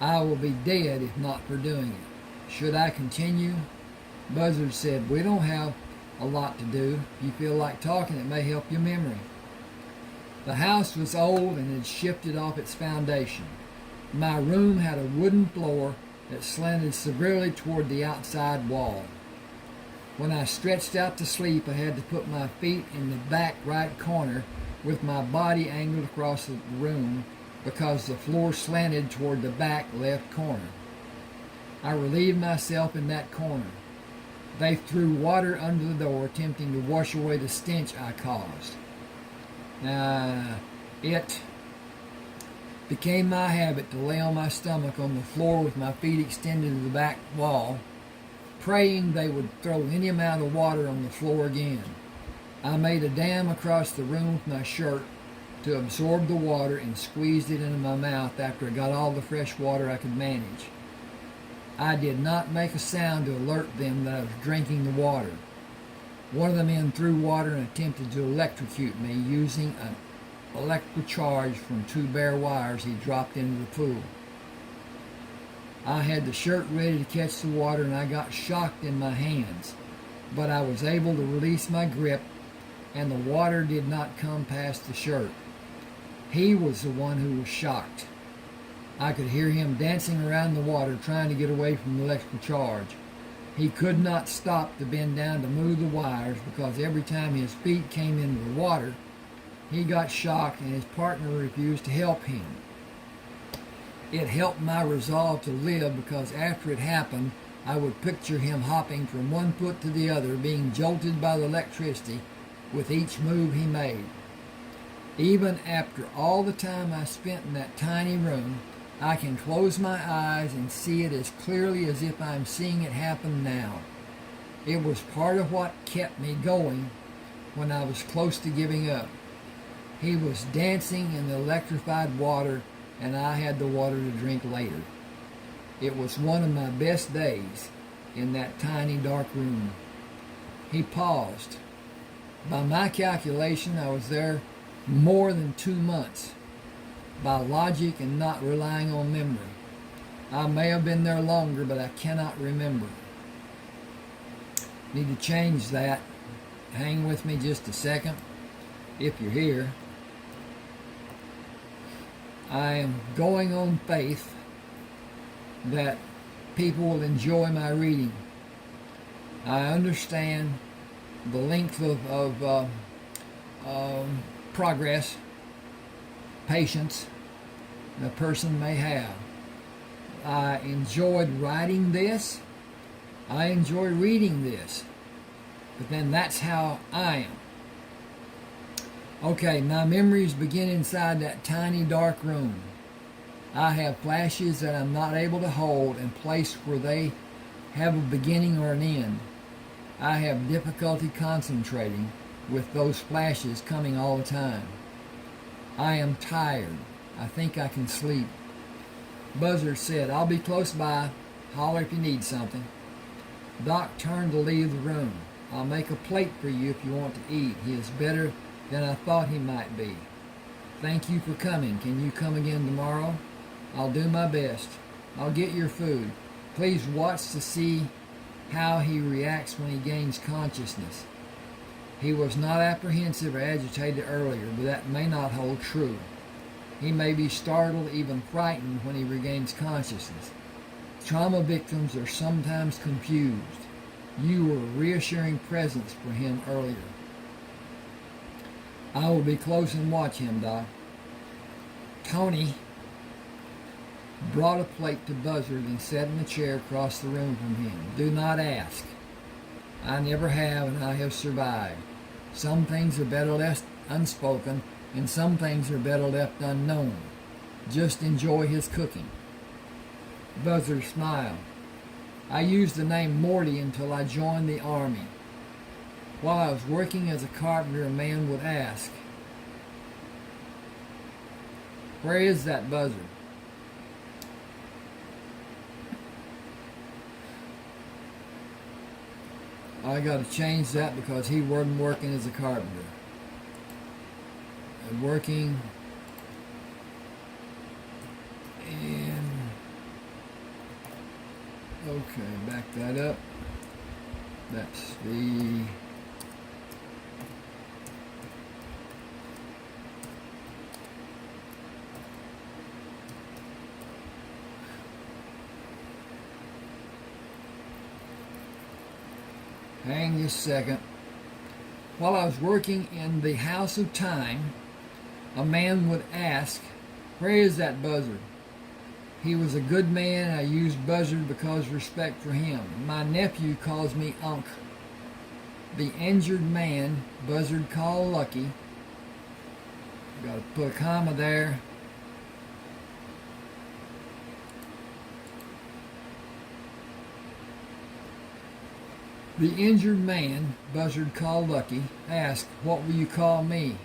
I will be dead if not for doing it. Should I continue? Buzzard said, we don't have a lot to do. If you feel like talking, it may help your memory. The house was old and had shifted off its foundation. My room had a wooden floor that slanted severely toward the outside wall. When I stretched out to sleep, I had to put my feet in the back right corner with my body angled across the room because the floor slanted toward the back left corner. I relieved myself in that corner. They threw water under the door, attempting to wash away the stench I caused. It became my habit to lay on my stomach on the floor with my feet extended to the back wall, praying they would throw any amount of water on the floor again. I made a dam across the room with my shirt to absorb the water and squeezed it into my mouth after I got all the fresh water I could manage. I did not make a sound to alert them that I was drinking the water. One of the men threw water and attempted to electrocute me using an electrical charge from 2 bare wires he dropped into the pool. I had the shirt ready to catch the water and I got shocked in my hands, but I was able to release my grip and the water did not come past the shirt. He was the one who was shocked. I could hear him dancing around the water trying to get away from the electrical charge. He could not stop to bend down to move the wires because every time his feet came into the water, he got shocked and his partner refused to help him. It helped my resolve to live because after it happened, I would picture him hopping from one foot to the other, being jolted by the electricity with each move he made. Even after all the time I spent in that tiny room, I can close my eyes and see it as clearly as if I'm seeing it happen now. It was part of what kept me going when I was close to giving up. He was dancing in the electrified water, and I had the water to drink later. It was one of my best days in that tiny dark room. He paused. By my calculation, I was there more than 2 months. By logic and not relying on memory. I may have been there longer, but I cannot remember. Need to change that. Hang with me just a second, if you're here. I am going on faith that people will enjoy my reading. I understand the length of progress, patience a person may have. I enjoyed writing this. I enjoy reading this. But then that's how I am. Okay, my memories begin inside that tiny dark room. I have flashes that I'm not able to hold and place where they have a beginning or an end. I have difficulty concentrating with those flashes coming all the time. I am tired. I think I can sleep. Buzzard said, I'll be close by. Holler if you need something. Doc turned to leave the room. I'll make a plate for you if you want to eat. He is better than I thought he might be. Thank you for coming. Can you come again tomorrow? I'll do my best. I'll get your food. Please watch to see how he reacts when he gains consciousness. He was not apprehensive or agitated earlier, but that may not hold true. He may be startled, even frightened, when he regains consciousness. Trauma victims are sometimes confused. You were a reassuring presence for him earlier. I will be close and watch him, Doc. Tony brought a plate to Buzzard and sat in the chair across the room from him. Do not ask. I never have, and I have survived. Some things are better left unspoken, and some things are better left unknown. Just enjoy his cooking. Buzzard smiled. I used the name Morty until I joined the Army. While I was working as a carpenter, a man would ask, "Where is that buzzard?" I got to change that because he wasn't working as a carpenter. Working and okay, back that up. That's the hang just a second. While I was working in the House of Time, a man would ask, "Where is that buzzard?" He was a good man. I used buzzard because of respect for him. My nephew calls me Unc. The injured man, buzzard called Lucky. Got to put a comma there. The injured man, buzzard called Lucky, asked, "What will you call me?"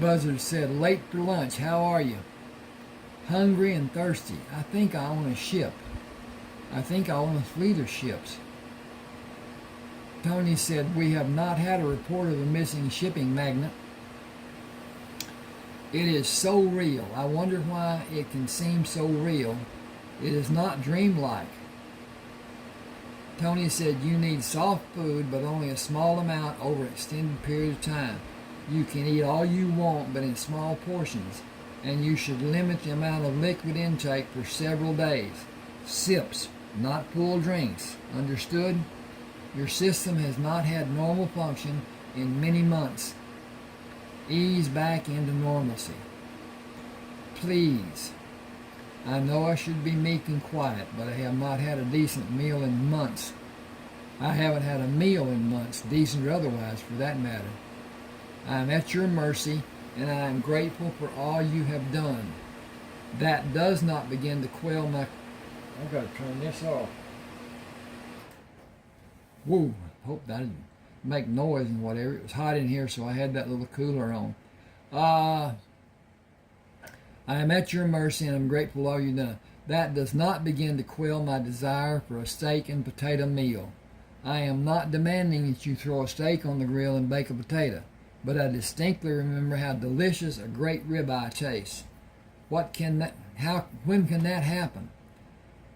Buzzard said, "Late for lunch. How are you?" "Hungry and thirsty. I think I own a ship. I think I own a fleet of ships." Tony said, "We have not had a report of a missing shipping magnate. It is so real. I wonder why it can seem so real. It is not dreamlike." Tony said, "You need soft food, but only a small amount over an extended period of time. You can eat all you want, but in small portions, and you should limit the amount of liquid intake for several days. Sips, not full drinks. Understood? Your system has not had normal function in many months. Ease back into normalcy. Please. I know I should be meek and quiet, but I have not had a decent meal in months. I haven't had a meal in months, decent or otherwise, for that matter. I am at your mercy, and I am grateful for all you have done. That does not begin to quell my..." I've got to turn this off. Woo, hope that didn't make noise and whatever. It was hot in here, so I had that little cooler on. I am at your mercy, and I'm grateful for all you've done. That does not begin to quell my desire for a steak and potato meal. I am not demanding that you throw a steak on the grill and bake a potato, but I distinctly remember how delicious a great ribeye tastes. When can that happen?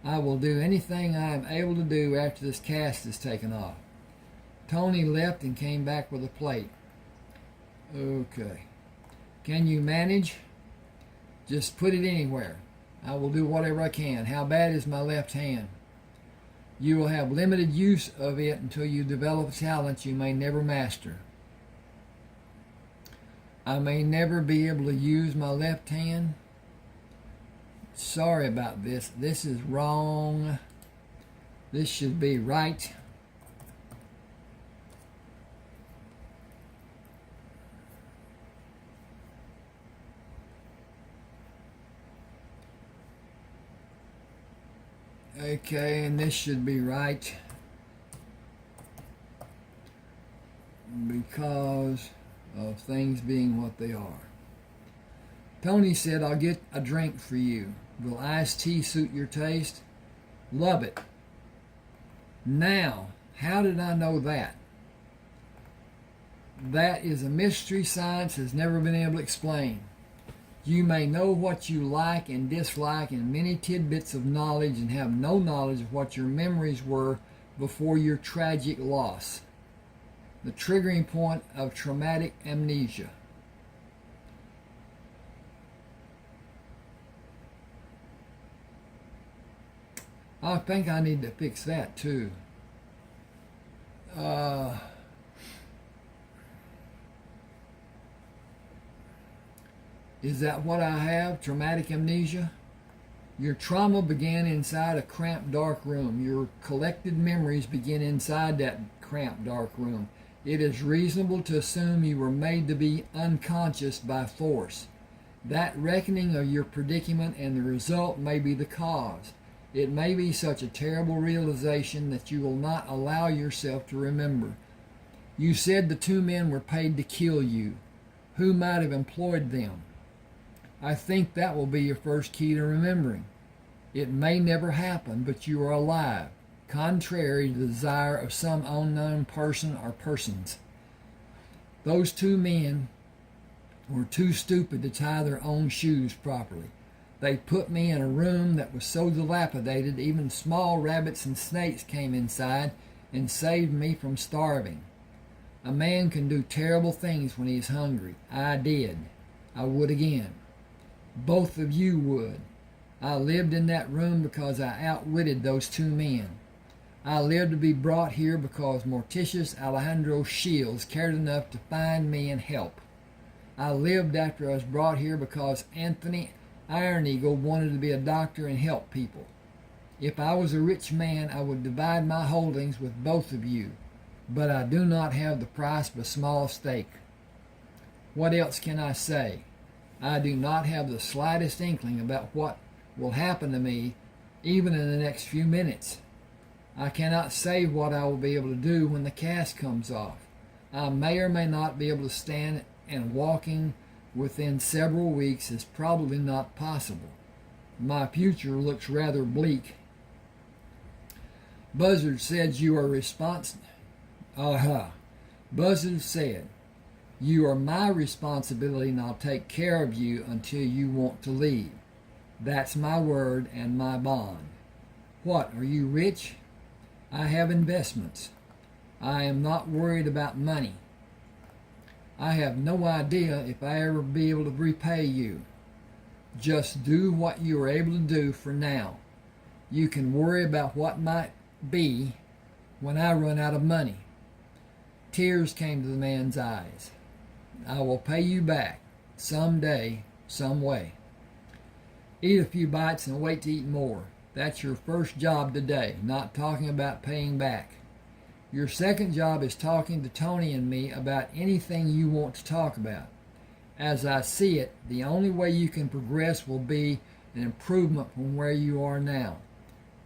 I will do anything I am able to do after this cast is taken off. Tony left and came back with a plate. Okay. Can you manage? Just put it anywhere. I will do whatever I can. How bad is my left hand? You will have limited use of it until you develop a talent you may never master. I may never be able to use my left hand. Sorry about this. This is wrong. This should be right. Okay, and this should be right because of things being what they are. Tony said, "I'll get a drink for you. Will iced tea suit your taste?" Love it. Now, how did I know that? That is a mystery science has never been able to explain. You may know what you like and dislike in many tidbits of knowledge and have no knowledge of what your memories were before your tragic loss. The triggering point of traumatic amnesia. I think I need to fix that too. Is that what I have? Traumatic amnesia? Your trauma began inside a cramped, dark room. Your collected memories begin inside that cramped, dark room. It is reasonable to assume you were made to be unconscious by force. That reckoning of your predicament and the result may be the cause. It may be such a terrible realization that you will not allow yourself to remember. You said the two men were paid to kill you. Who might have employed them? I think that will be your first key to remembering. It may never happen, but you are alive, contrary to the desire of some unknown person or persons. Those two men were too stupid to tie their own shoes properly. They put me in a room that was so dilapidated even small rabbits and snakes came inside and saved me from starving. A man can do terrible things when he is hungry. I did. I would again. Both of you would. I lived in that room because I outwitted those two men. I lived to be brought here because Morticius Alejandro Shields cared enough to find me and help. I lived after I was brought here because Anthony Iron Eagle wanted to be a doctor and help people. If I was a rich man, I would divide my holdings with both of you, but I do not have the price of a small stake. What else can I say? I do not have the slightest inkling about what will happen to me even in the next few minutes. I cannot say what I will be able to do when the cast comes off. I may or may not be able to stand, and walking within several weeks is probably not possible. My future looks rather bleak. Buzzard said you are responsible. Buzzard said, you are my responsibility and I'll take care of you until you want to leave. That's my word and my bond. What, are you rich? I have investments. I am not worried about money. I have no idea if I ever be able to repay you. Just do what you are able to do for now. You can worry about what might be when I run out of money. Tears came to the man's eyes. I will pay you back someday, some way. Eat a few bites and wait to eat more. That's your first job today, not talking about paying back. Your second job is talking to Tony and me about anything you want to talk about. As I see it, the only way you can progress will be an improvement from where you are now.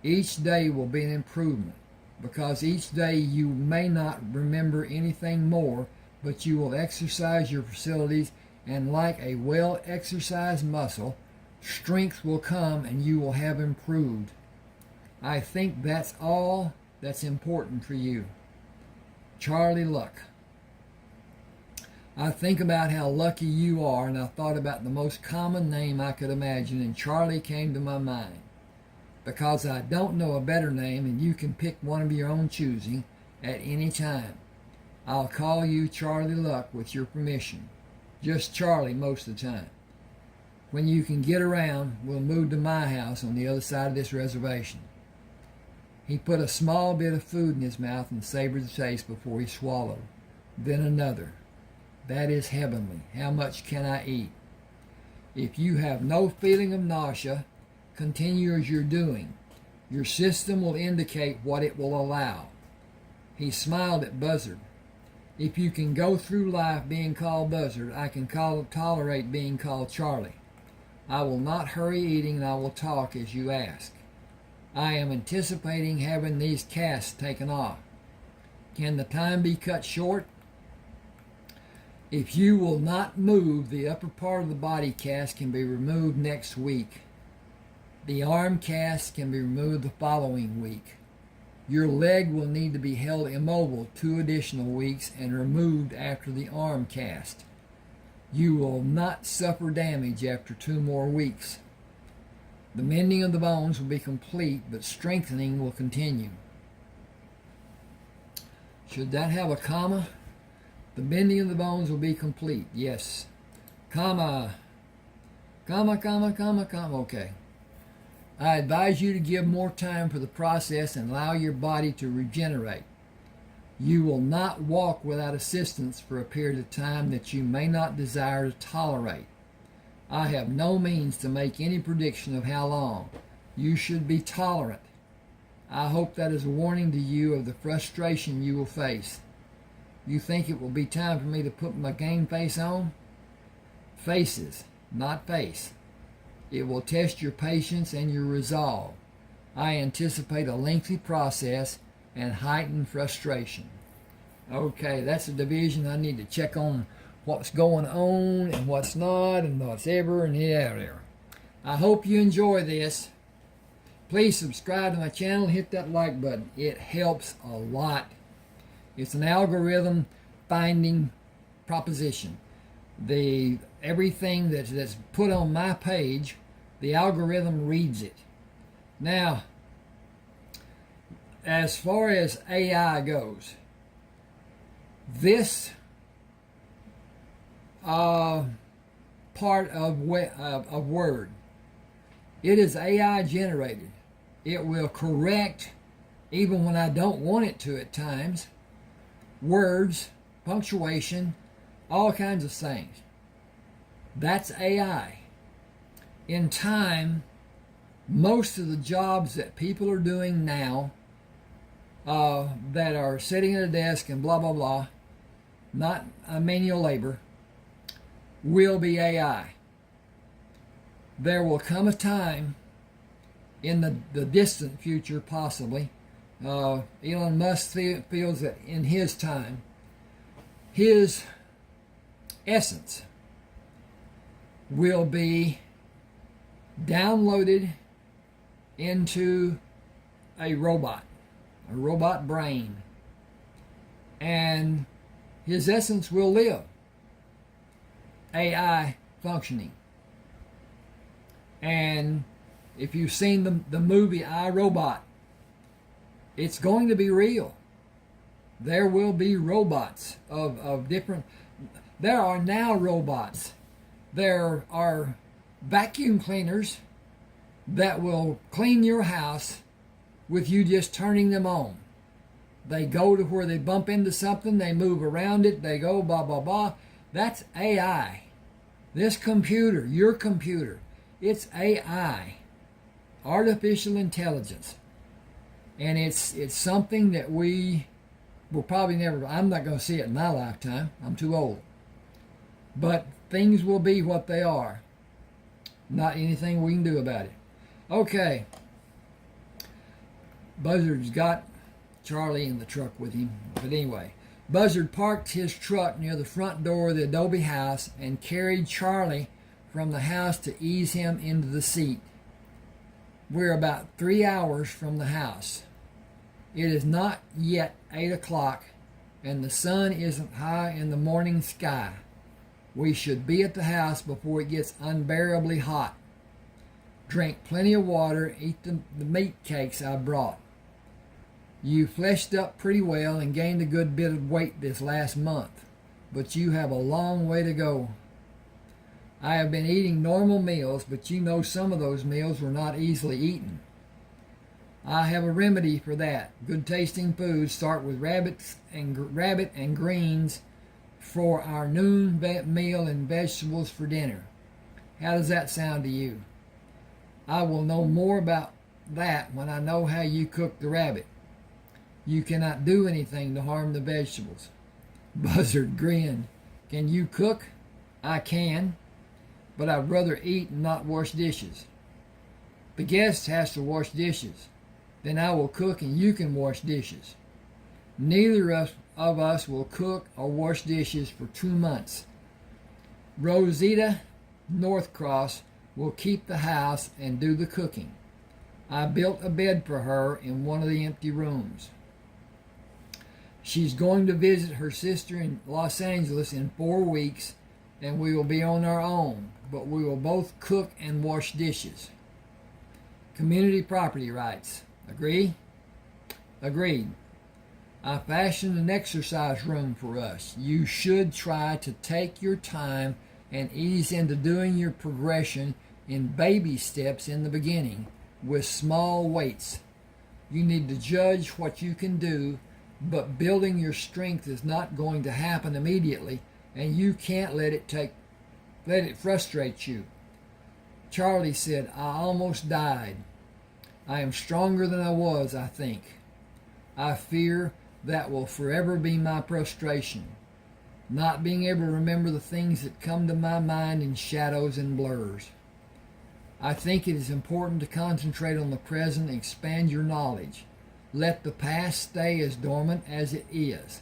Each day will be an improvement, because each day you may not remember anything more, but you will exercise your facilities, and like a well-exercised muscle, strength will come and you will have improved. I think that's all that's important for you. Charlie Luck. I think about how lucky you are, and I thought about the most common name I could imagine, and Charlie came to my mind. Because I don't know a better name, and you can pick one of your own choosing at any time. I'll call you Charlie Luck with your permission. Just Charlie most of the time. When you can get around, we'll move to my house on the other side of this reservation. He put a small bit of food in his mouth and savored the taste before he swallowed. Then another. That is heavenly. How much can I eat? If you have no feeling of nausea, continue as you're doing. Your system will indicate what it will allow. He smiled at Buzzard. If you can go through life being called Buzzard, I can tolerate being called Charlie. I will not hurry eating, and I will talk as you ask. I am anticipating having these casts taken off. Can the time be cut short? If you will not move, the upper part of the body cast can be removed next week. The arm cast can be removed the following week. Your leg will need to be held immobile 2 additional weeks and removed after the arm cast. You will not suffer damage after 2 more weeks. The mending of the bones will be complete, but strengthening will continue. Should that have a comma? The bending of the bones will be complete. Yes. Comma. Comma, comma, comma, comma. Okay. I advise you to give more time for the process and allow your body to regenerate. You will not walk without assistance for a period of time that you may not desire to tolerate. I have no means to make any prediction of how long. You should be tolerant. I hope that is a warning to you of the frustration you will face. You think it will be time for me to put my game face on? Faces, not face. It will test your patience and your resolve. I anticipate a lengthy process and heightened frustration. Okay, that's a division. I need to check on what's going on and what's not and what's ever and there. I hope you enjoy this. Please subscribe to my channel and hit that like button. It helps a lot. It's an algorithm finding proposition. Everything that's put on my page, the algorithm reads it. Now, as far as AI goes, this part of Word, it is AI generated. It will correct, even when I don't want it to at times, words, punctuation, all kinds of things. That's AI. In time, most of the jobs that people are doing now, that are sitting at a desk and blah, blah, blah, not manual labor, will be AI. There will come a time in the distant future, possibly, Elon Musk feels that in his time, his essence will be downloaded into a robot brain, and his essence will live, AI functioning. And if you've seen the movie I, Robot, it's going to be real. There will be robots of different... There are now robots. There are vacuum cleaners that will clean your house with you just turning them on. They go to where they bump into something, they move around it, they go blah, blah, blah. That's AI. This computer, your computer, it's AI. Artificial intelligence. And it's something that we will probably never... I'm not going to see it in my lifetime. I'm too old. But things will be what they are. Not anything we can do about it. Okay. Buzzard's got Charlie in the truck with him. But anyway, Buzzard parked his truck near the front door of the Adobe house and carried Charlie from the house to ease him into the seat. We're about 3 hours from the house. It is not yet 8 o'clock, and the sun isn't high in the morning sky. We should be at the house before it gets unbearably hot. Drink plenty of water, eat the meat cakes I brought. You fleshed up pretty well and gained a good bit of weight this last month, but you have a long way to go. I have been eating normal meals, but you know some of those meals were not easily eaten. I have a remedy for that. Good tasting foods start with rabbit and greens for our noon meal and vegetables for dinner. How does that sound to you? I will know more about that when I know how you cook the rabbit. You cannot do anything to harm the vegetables. Buzzard grinned. Can you cook? I can, but I'd rather eat and not wash dishes. The guest has to wash dishes. Then I will cook and you can wash dishes. Neither of us will cook or wash dishes for 2 months. Rosita Northcross will keep the house and do the cooking. I built a bed for her in one of the empty rooms. She's going to visit her sister in Los Angeles in 4 weeks, and we will be on our own, but we will both cook and wash dishes. Community property rights. Agree? Agreed. I fashioned an exercise room for us. You should try to take your time and ease into doing your progression in baby steps in the beginning with small weights. You need to judge what you can do, but building your strength is not going to happen immediately, and you can't let it frustrate you. Charlie said, I almost died. I am stronger than I was, I think. I fear that will forever be my frustration, not being able to remember the things that come to my mind in shadows and blurs. I think it is important to concentrate on the present and expand your knowledge. Let the past stay as dormant as it is,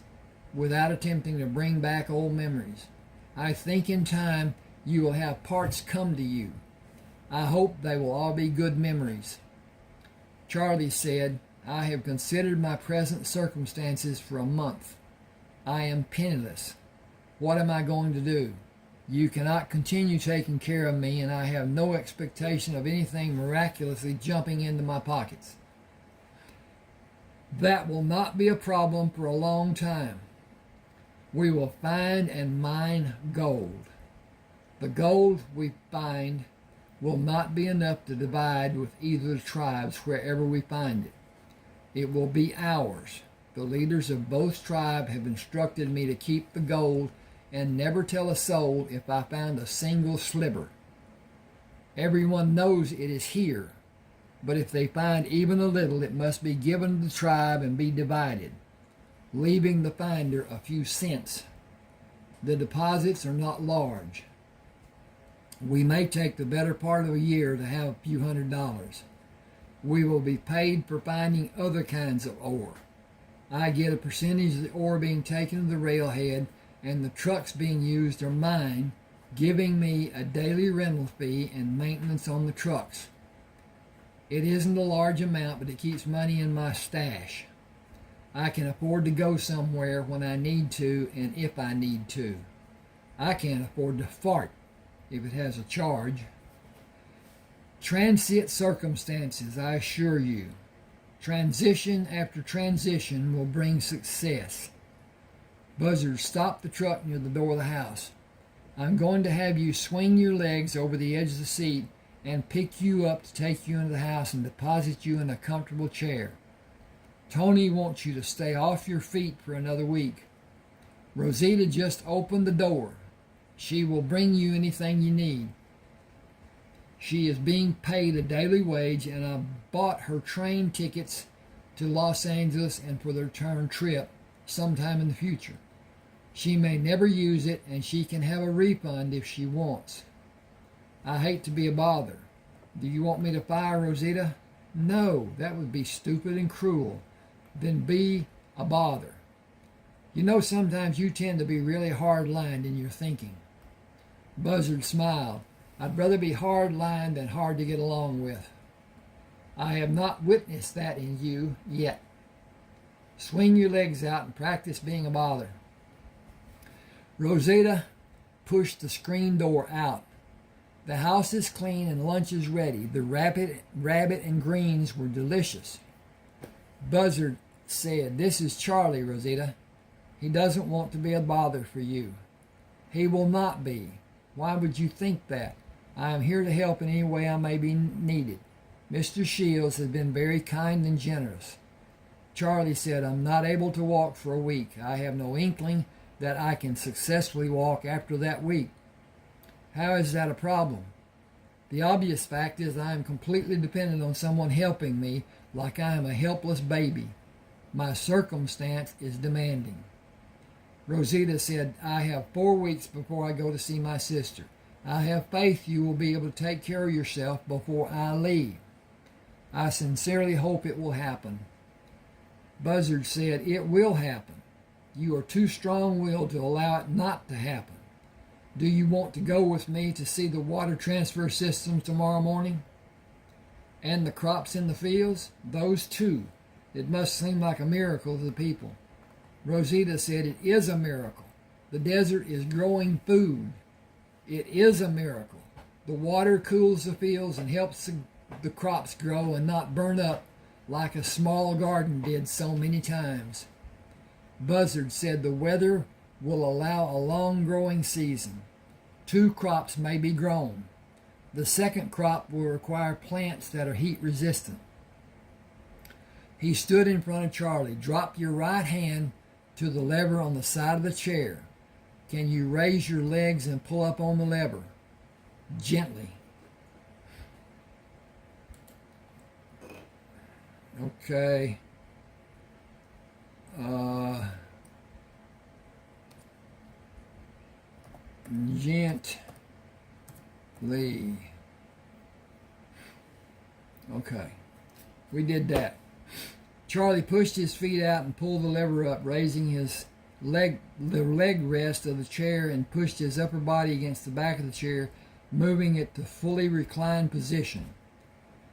without attempting to bring back old memories. I think in time you will have parts come to you. I hope they will all be good memories. Charlie said, I have considered my present circumstances for a month. I am penniless. What am I going to do? You cannot continue taking care of me, and I have no expectation of anything miraculously jumping into my pockets. That will not be a problem for a long time. We will find and mine gold. The gold we find will not be enough to divide with either the tribes wherever we find it. It will be ours. The leaders of both tribes have instructed me to keep the gold and never tell a soul if I found a single sliver. Everyone knows it is here, but if they find even a little, it must be given to the tribe and be divided, leaving the finder a few cents. The deposits are not large. We may take the better part of a year to have a few $100s. We will be paid for finding other kinds of ore. I get a percentage of the ore being taken to the railhead, and the trucks being used are mine, giving me a daily rental fee and maintenance on the trucks. It isn't a large amount, but it keeps money in my stash. I can afford to go somewhere when I need to and if I need to. I can't afford to fart if it has a charge. Transient circumstances, I assure you. Transition after transition will bring success. Buzzard stopped the truck near the door of the house. I'm going to have you swing your legs over the edge of the seat and pick you up to take you into the house and deposit you in a comfortable chair. Tony wants you to stay off your feet for another week. Rosita just opened the door. She will bring you anything you need. She is being paid a daily wage, and I bought her train tickets to Los Angeles and for the return trip sometime in the future. She may never use it, and she can have a refund if she wants. I hate to be a bother. Do you want me to fire Rosita? No, that would be stupid and cruel. Then be a bother. You know, sometimes you tend to be really hard-lined in your thinking. Buzzard smiled. I'd rather be hard-lined than hard to get along with. I have not witnessed that in you yet. Swing your legs out and practice being a bother. Rosita pushed the screen door out. The house is clean and lunch is ready. The rabbit and greens were delicious. Buzzard said, This is Charlie, Rosita. He doesn't want to be a bother for you. He will not be. Why would you think that? I am here to help in any way I may be needed. Mr. Shields has been very kind and generous. Charlie said, I'm not able to walk for a week. I have no inkling that I can successfully walk after that week. How is that a problem? The obvious fact is I am completely dependent on someone helping me like I am a helpless baby. My circumstance is demanding. Rosita said, I have 4 weeks before I go to see my sister. I have faith you will be able to take care of yourself before I leave. I sincerely hope it will happen. Buzzard said, It will happen. You are too strong-willed to allow it not to happen. Do you want to go with me to see the water transfer systems tomorrow morning? And the crops in the fields? Those too. It must seem like a miracle to the people. Rosita said, It is a miracle. The desert is growing food. It is a miracle. The water cools the fields and helps the crops grow and not burn up like a small garden did so many times. Buzzard said the weather will allow a long growing season. 2 crops may be grown. The second crop will require plants that are heat resistant. He stood in front of Charlie. Drop your right hand to the lever on the side of the chair. Can you raise your legs and pull up on the lever? Gently. Okay. Gently. Okay. We did that. Charlie pushed his feet out and pulled the lever up, raising the leg rest of the chair, and pushed his upper body against the back of the chair, moving it to fully reclined position.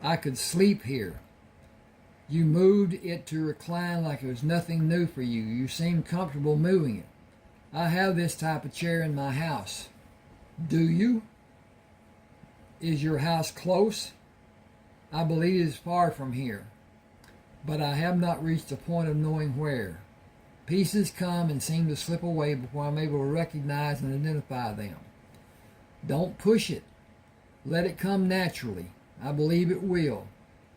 I could sleep here. You moved it to recline like it was nothing new for you. You seemed comfortable moving it. I have this type of chair in my house. Do you? Is your house close? I believe it is far from here, but I have not reached a point of knowing where. Pieces come and seem to slip away before I'm able to recognize and identify them. Don't push it. Let it come naturally. I believe it will.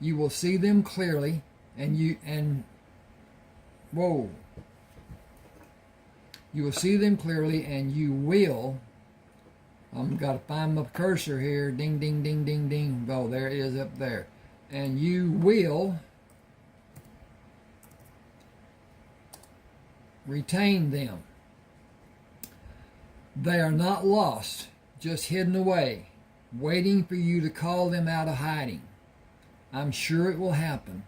You will see them clearly, You will see them clearly, and you will. I've got to find my cursor here. Ding, ding, ding, ding, ding. Oh, there it is up there. And you will retain them. They are not lost, just hidden away, waiting for you to call them out of hiding. I'm sure it will happen.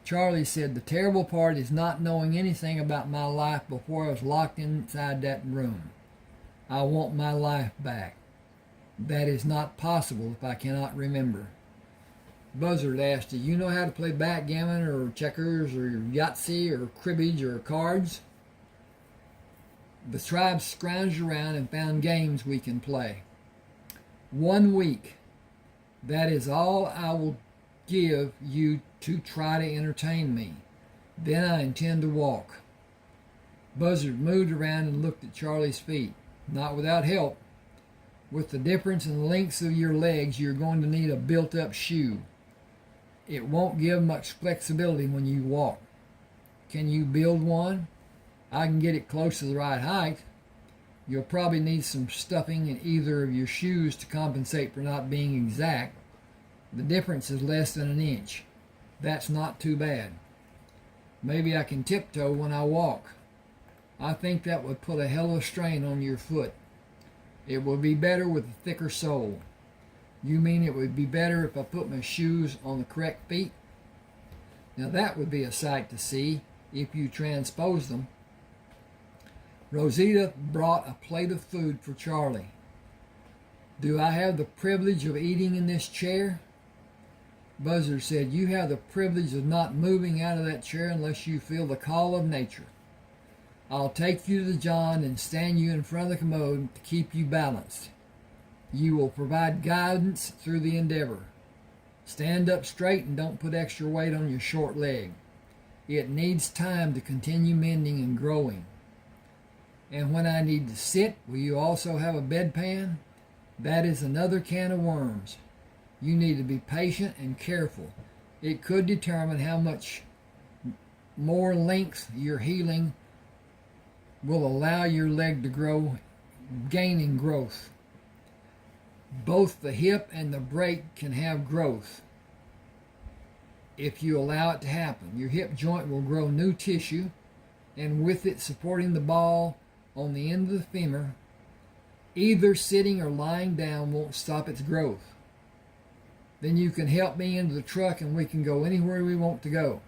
Charlie said, the terrible part is not knowing anything about my life before I was locked inside that room. I want my life back. That is not possible if I cannot remember. Buzzard asked, do you know how to play backgammon or checkers or Yahtzee or cribbage or cards? The tribe scrounged around and found games we can play. 1 week. That is all I will give you to try to entertain me. Then I intend to walk. Buzzard moved around and looked at Charlie's feet. Not without help. With the difference in the lengths of your legs, you're going to need a built-up shoe. It won't give much flexibility when you walk. Can you build one? I can get it close to the right height. You'll probably need some stuffing in either of your shoes to compensate for not being exact. The difference is less than an inch. That's not too bad. Maybe I can tiptoe when I walk. I think that would put a hell of a strain on your foot. It would be better with a thicker sole. You mean it would be better if I put my shoes on the correct feet? Now that would be a sight to see if you transpose them. Rosita brought a plate of food for Charlie. Do I have the privilege of eating in this chair? Buzzard said, you have the privilege of not moving out of that chair unless you feel the call of nature. I'll take you to the John and stand you in front of the commode to keep you balanced. You will provide guidance through the endeavor. Stand up straight and don't put extra weight on your short leg. It needs time to continue mending and growing. And when I need to sit, will you also have a bedpan? That is another can of worms. You need to be patient and careful. It could determine how much more length your healing will allow your leg to grow, gaining growth. Both the hip and the break can have growth if you allow it to happen. Your hip joint will grow new tissue, and with it supporting the ball on the end of the femur, either sitting or lying down won't stop its growth. Then you can help me into the truck and we can go anywhere we want to go.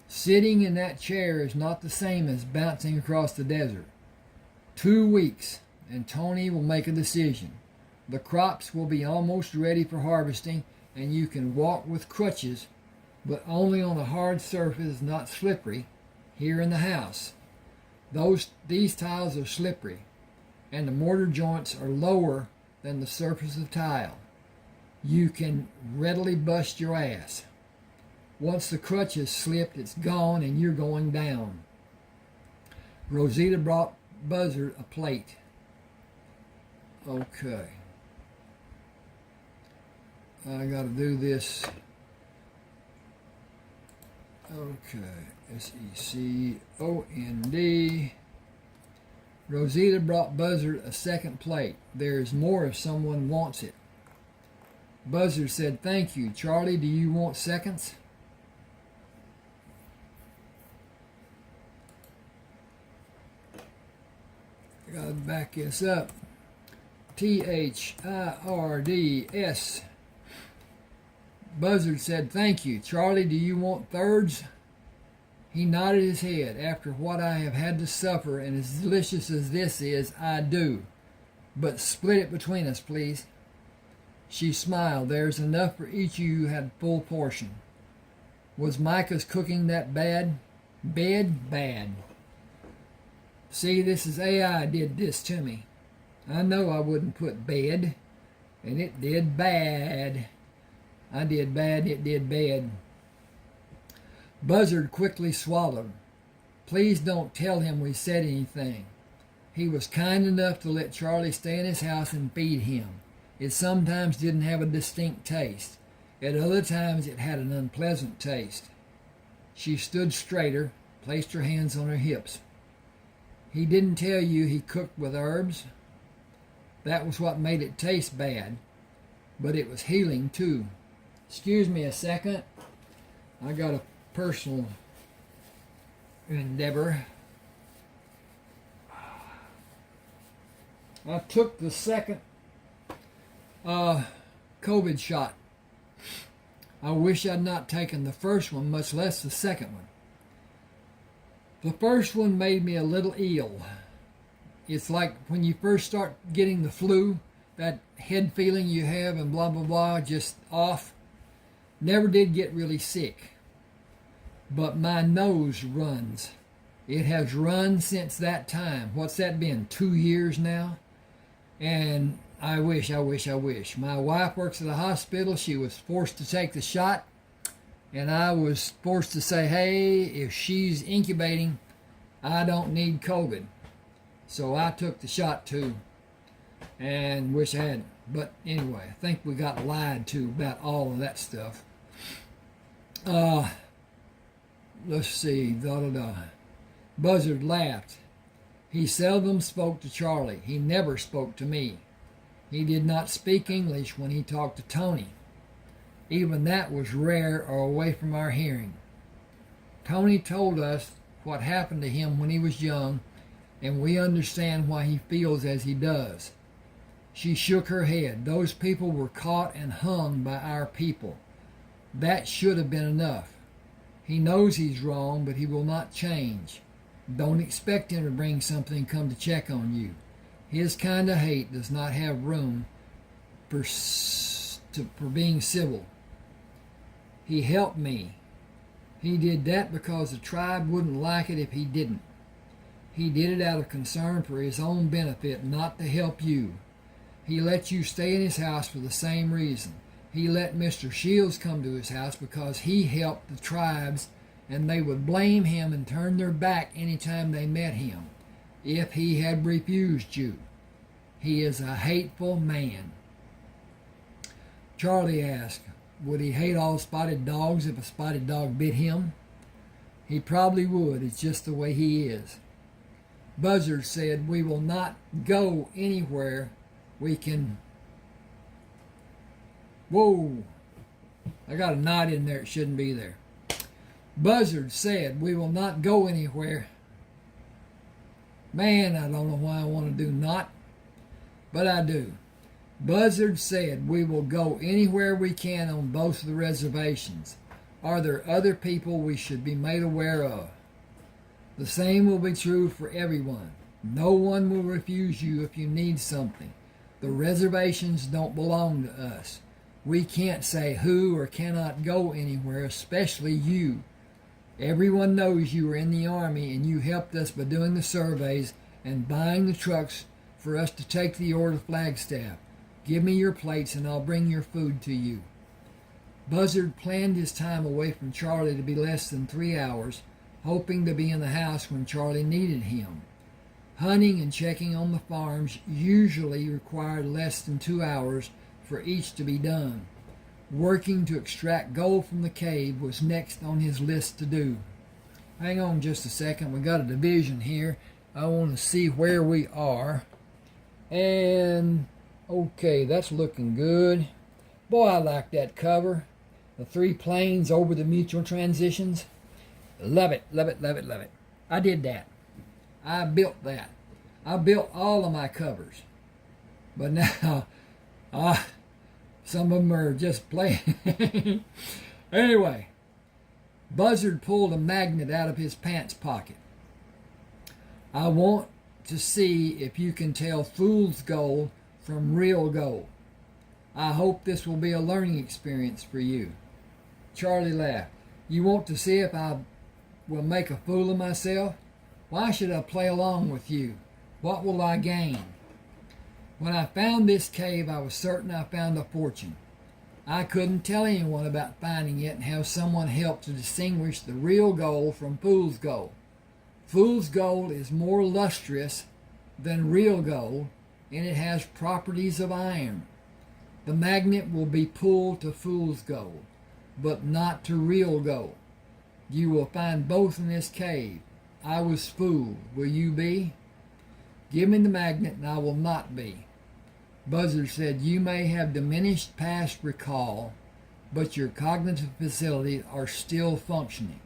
Sitting in that chair is not the same as bouncing across the desert. 2 weeks, and Tony will make a decision. The crops will be almost ready for harvesting, and you can walk with crutches, but only on a hard surface, not slippery, here in the house. These tiles are slippery, and the mortar joints are lower than the surface of tile. You can readily bust your ass. Once the crutch is slipped, it's gone and you're going down. Rosita brought Buzzard a plate. Okay. I got to do this. Okay. SECOND. Rosita brought Buzzard a second plate. There is more if someone wants it. Buzzard said, thank you. Charlie, do you want seconds? I gotta back this up. THIRDS Buzzard said, "Thank you. Charlie, do you want thirds?" He nodded his head. "After what I have had to suffer, and as delicious as this is, I do. But split it between us, please." She smiled. "There's enough for each of you had full portion." Was Micah's cooking that bad? Bad. See, this is AI did this to me. I know I wouldn't put bad, and it did bad. I did bad, it did bad. Buzzard quickly swallowed. "Please don't tell him we said anything. He was kind enough to let Charlie stay in his house and feed him. It sometimes didn't have a distinct taste. At other times it had an unpleasant taste." She stood straighter, placed her hands on her hips. "He didn't tell you he cooked with herbs? That was what made it taste bad. But it was healing, too." Excuse me a second. I got a personal endeavor. I took the second COVID shot. I wish I'd not taken the first one, much less the second one. The first one made me a little ill. It's like when you first start getting the flu, that head feeling you have and blah, blah, blah, just off. Never did get really sick. But my nose runs. It has run since that time. What's that been, 2 years now? And I wish. My wife works at a hospital. She was forced to take the shot. And I was forced to say, hey, if she's incubating, I don't need COVID. So I took the shot too. And wish I hadn't. But anyway, I think we got lied to about all of that stuff. Let's see. Buzzard laughed. He seldom spoke to Charlie. He never spoke to me. He did not speak English when he talked to Tony. Even that was rare or away from our hearing. Tony told us what happened to him when he was young, and we understand why he feels as he does. She shook her head. Those people were caught and hung by our people. That should have been enough. He knows he's wrong, but he will not change. Don't expect him to bring something and come to check on you. His kind of hate does not have room for being civil. He helped me. He did that because the tribe wouldn't like it if he didn't. He did it out of concern for his own benefit, not to help you. He let you stay in his house for the same reason. He let Mr. Shields come to his house because he helped the tribes, and they would blame him and turn their back anytime they met him if he had refused you. He is a hateful man. Charlie asked, would he hate all spotted dogs if a spotted dog bit him? He probably would. It's just the way he is. Buzzard said, we will not go anywhere we can... Whoa! I got a knot in there. It shouldn't be there. Buzzard said, we will not go anywhere. Man, I don't know why I want to do not, but I do. Buzzard said, we will go anywhere we can on both of the reservations. Are there other people we should be made aware of? The same will be true for everyone. No one will refuse you if you need something. The reservations don't belong to us. We can't say who or cannot go anywhere, especially you. Everyone knows you were in the Army and you helped us by doing the surveys and buying the trucks for us to take the ore to Flagstaff. Give me your plates and I'll bring your food to you. Buzzard planned his time away from Charlie to be less than 3 hours, hoping to be in the house when Charlie needed him. Hunting and checking on the farms usually required less than 2 hours for each to be done. Working to extract gold from the cave was next on his list to do. Hang on just a second. We got a division here. I want to see where we are. And okay, that's looking good. Boy, I like that cover. The 3 planes over the mutual transitions. Love it, love it, love it, love it. I did that. I built that. I built all of my covers. But now, Some of them are just playing. Anyway, Buzzard pulled a magnet out of his pants pocket. I want to see if you can tell fool's gold from real gold. I hope this will be a learning experience for you. Charlie laughed. You want to see if I will make a fool of myself? Why should I play along with you? What will I gain? When I found this cave, I was certain I found a fortune. I couldn't tell anyone about finding it and have someone help to distinguish the real gold from fool's gold. Fool's gold is more lustrous than real gold, and it has properties of iron. The magnet will be pulled to fool's gold, but not to real gold. You will find both in this cave. I was fooled. Will you be? Give me the magnet and I will not be. Buzzard said, you may have diminished past recall, but your cognitive facilities are still functioning.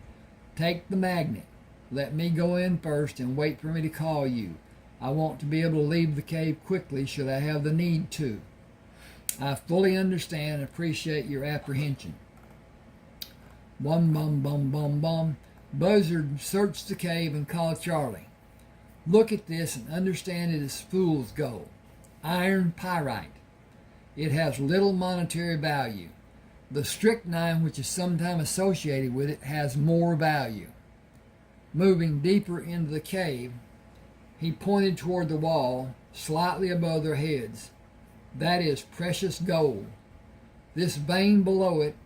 Take the magnet. Let me go in first and wait for me to call you. I want to be able to leave the cave quickly should I have the need to. I fully understand and appreciate your apprehension. Bum, bum, bum, bum, bum. Buzzard searched the cave and called Charlie. Look at this and understand it is fool's gold. Iron pyrite. It has little monetary value. The strychnine, which is sometimes associated with it, has more value. Moving deeper into the cave, he pointed toward the wall, slightly above their heads. That is precious gold. This vein below it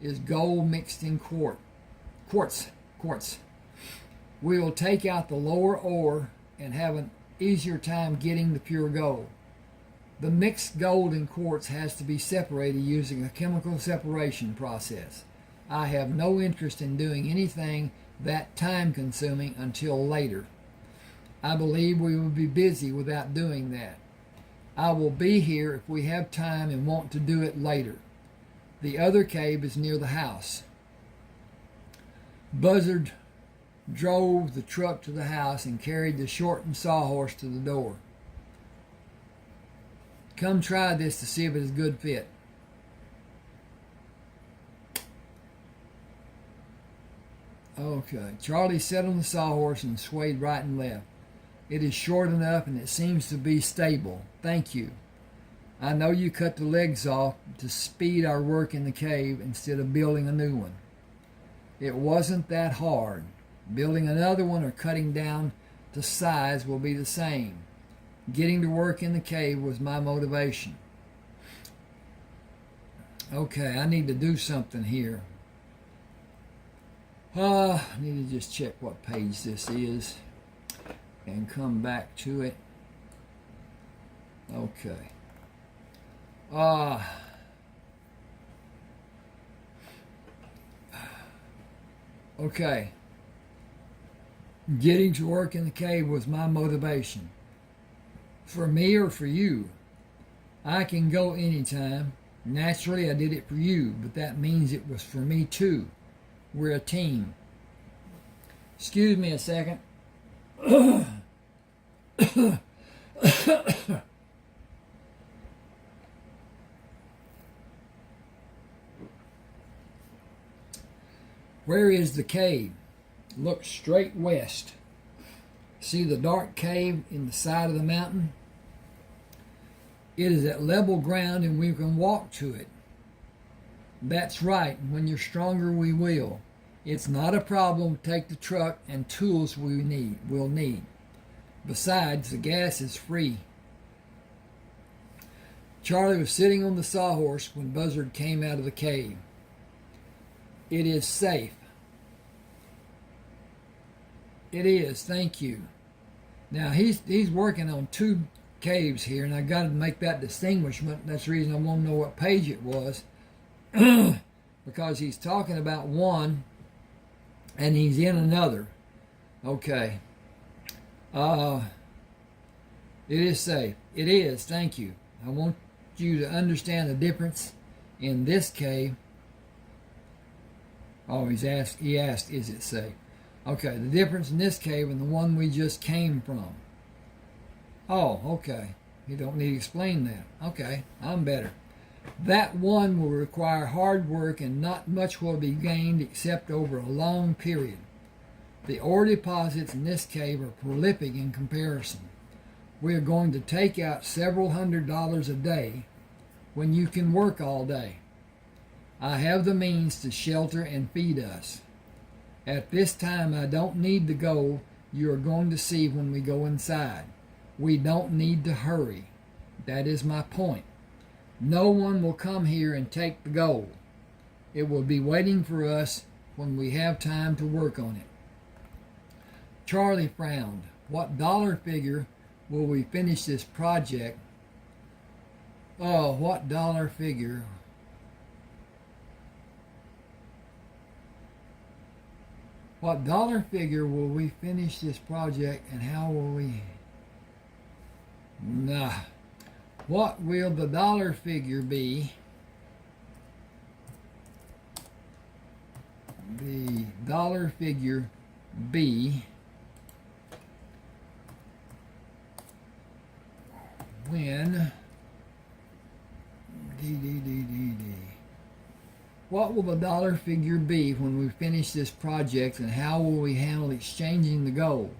is gold mixed in quartz. We will take out the lower ore and have an easier time getting the pure gold. The mixed gold and quartz has to be separated using a chemical separation process. I have no interest in doing anything that time-consuming until later. I believe we will be busy without doing that. I will be here if we have time and want to do it later. The other cave is near the house. Buzzard drove the truck to the house and carried the shortened sawhorse to the door. Come try this to see if it is a good fit. Okay. Charlie sat on the sawhorse and swayed right and left. It is short enough and it seems to be stable. Thank you. I know you cut the legs off to speed our work in the cave instead of building a new one. It wasn't that hard. Building another one or cutting down to size will be the same. Getting to work in the cave was my motivation. Okay, I need to do something here. I need to just check what page this is and come back to it. Okay. Okay. Getting to work in the cave was my motivation. For me or for you? I can go anytime. Naturally, I did it for you, but that means it was for me too. We're a team. Excuse me a second. Where is the cave? Look straight west. See the dark cave in the side of the mountain? It is at level ground and we can walk to it. That's right. When you're stronger, we will. It's not a problem to take the truck and tools we'll need. Besides, the gas is free. Charlie was sitting on the sawhorse when Buzzard came out of the cave. It is safe. It is, thank you. Now, he's working on two caves here, and I got to make that distinguishment. That's the reason I want to know what page it was. Because he's talking about one, and he's in another. Okay. It is safe. It is, thank you. I want you to understand the difference in this cave. Oh, he asked, is it safe? Okay, the difference in this cave and the one we just came from. Oh, okay. You don't need to explain that. Okay, I'm better. That one will require hard work and not much will be gained except over a long period. The ore deposits in this cave are prolific in comparison. We are going to take out several $100s a day when you can work all day. I have the means to shelter and feed us. At this time, I don't need the gold you are going to see when we go inside. We don't need to hurry. That is my point. No one will come here and take the gold. It will be waiting for us when we have time to work on it. Charlie frowned. What dollar figure will we finish this project? Oh, what dollar figure? What dollar figure will we finish this project and how will we? Nah. What will the dollar figure be? The dollar figure be when What will the dollar figure be when we finish this project and how will we handle exchanging the gold?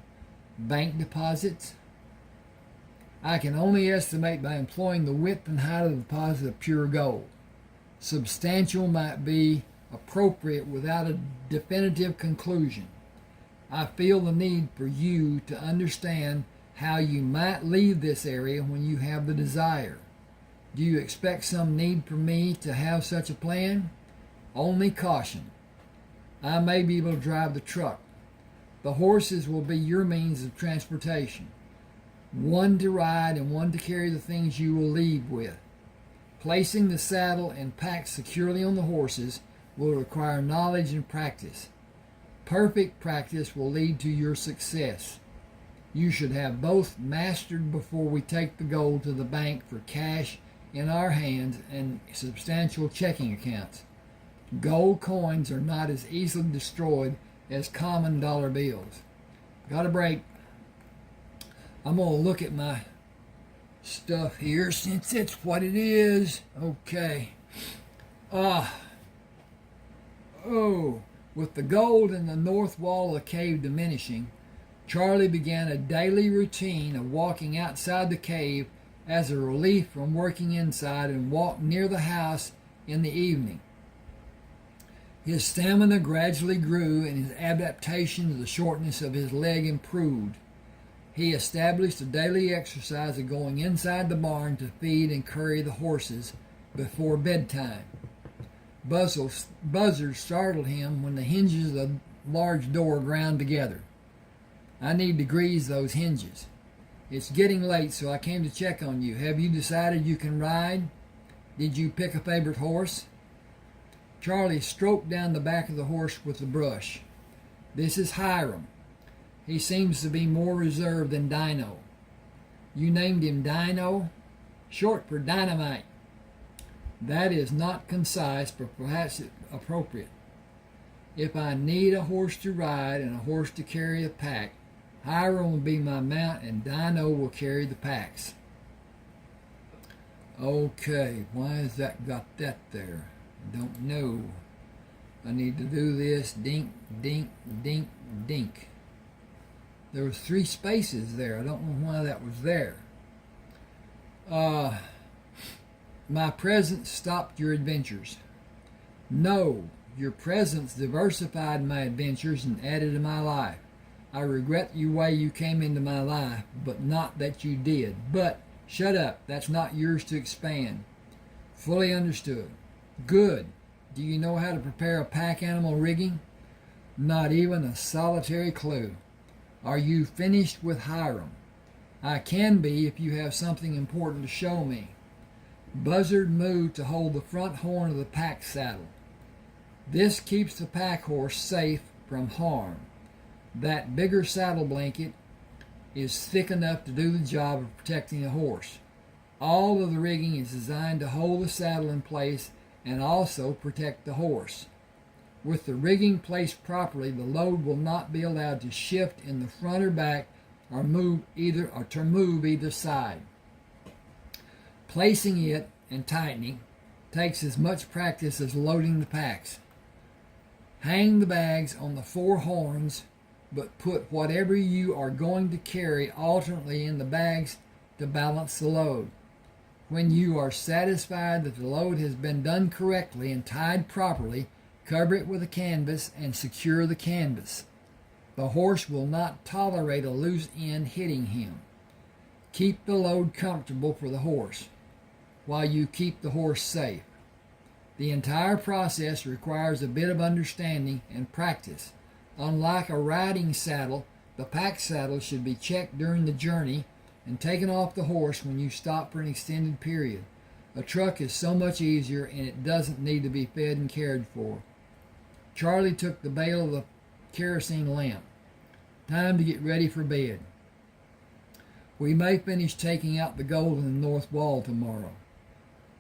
Bank deposits? I can only estimate by employing the width and height of the deposit of pure gold. Substantial might be appropriate without a definitive conclusion. I feel the need for you to understand how you might leave this area when you have the desire. Do you expect some need for me to have such a plan? Only caution. I may be able to drive the truck. The horses will be your means of transportation. One to ride and one to carry the things you will leave with. Placing the saddle and pack securely on the horses will require knowledge and practice. Perfect practice will lead to your success. You should have both mastered before we take the gold to the bank for cash in our hands and substantial checking accounts. Gold coins are not as easily destroyed as common dollar bills. Got a break. I'm going to look at my stuff here since it's what it is. Okay. With the gold in the north wall of the cave diminishing, Charlie began a daily routine of walking outside the cave as a relief from working inside and walked near the house in the evening. His stamina gradually grew and his adaptation to the shortness of his leg improved. He established a daily exercise of going inside the barn to feed and curry the horses before bedtime. Buzzard startled him when the hinges of the large door ground together. I need to grease those hinges. It's getting late, so I came to check on you. Have you decided you can ride? Did you pick a favorite horse? Charlie stroked down the back of the horse with the brush. This is Hiram. He seems to be more reserved than Dino. You named him Dino? Short for dynamite. That is not concise, but perhaps appropriate. If I need a horse to ride and a horse to carry a pack, Hiram will be my mount and Dino will carry the packs. Okay, why has that got that there? Don't know. I need to do this. Dink, dink, dink, dink. There was 3 spaces there. I don't know why that was there. My presence stopped your adventures. No, your presence diversified my adventures and added to my life. I regret the way you came into my life, but not that you did. But, shut up. That's not yours to expand. Fully understood. Good. Do you know how to prepare a pack animal rigging? Not even a solitary clue. Are you finished with Hiram? I can be if you have something important to show me. Buzzard moved to hold the front horn of the pack saddle. This keeps the pack horse safe from harm. That bigger saddle blanket is thick enough to do the job of protecting the horse. All of the rigging is designed to hold the saddle in place and also protect the horse. With the rigging placed properly, the load will not be allowed to shift in the front or back or move either side. Placing it and tightening takes as much practice as loading the packs. Hang the bags on the 4 horns, but put whatever you are going to carry alternately in the bags to balance the load. When you are satisfied that the load has been done correctly and tied properly, cover it with a canvas and secure the canvas. The horse will not tolerate a loose end hitting him. Keep the load comfortable for the horse, while you keep the horse safe. The entire process requires a bit of understanding and practice. Unlike a riding saddle, the pack saddle should be checked during the journey and taken off the horse when you stop for an extended period. A truck is so much easier and it doesn't need to be fed and cared for. Charlie took the bail of the kerosene lamp. Time to get ready for bed. We may finish taking out the gold in the north wall tomorrow.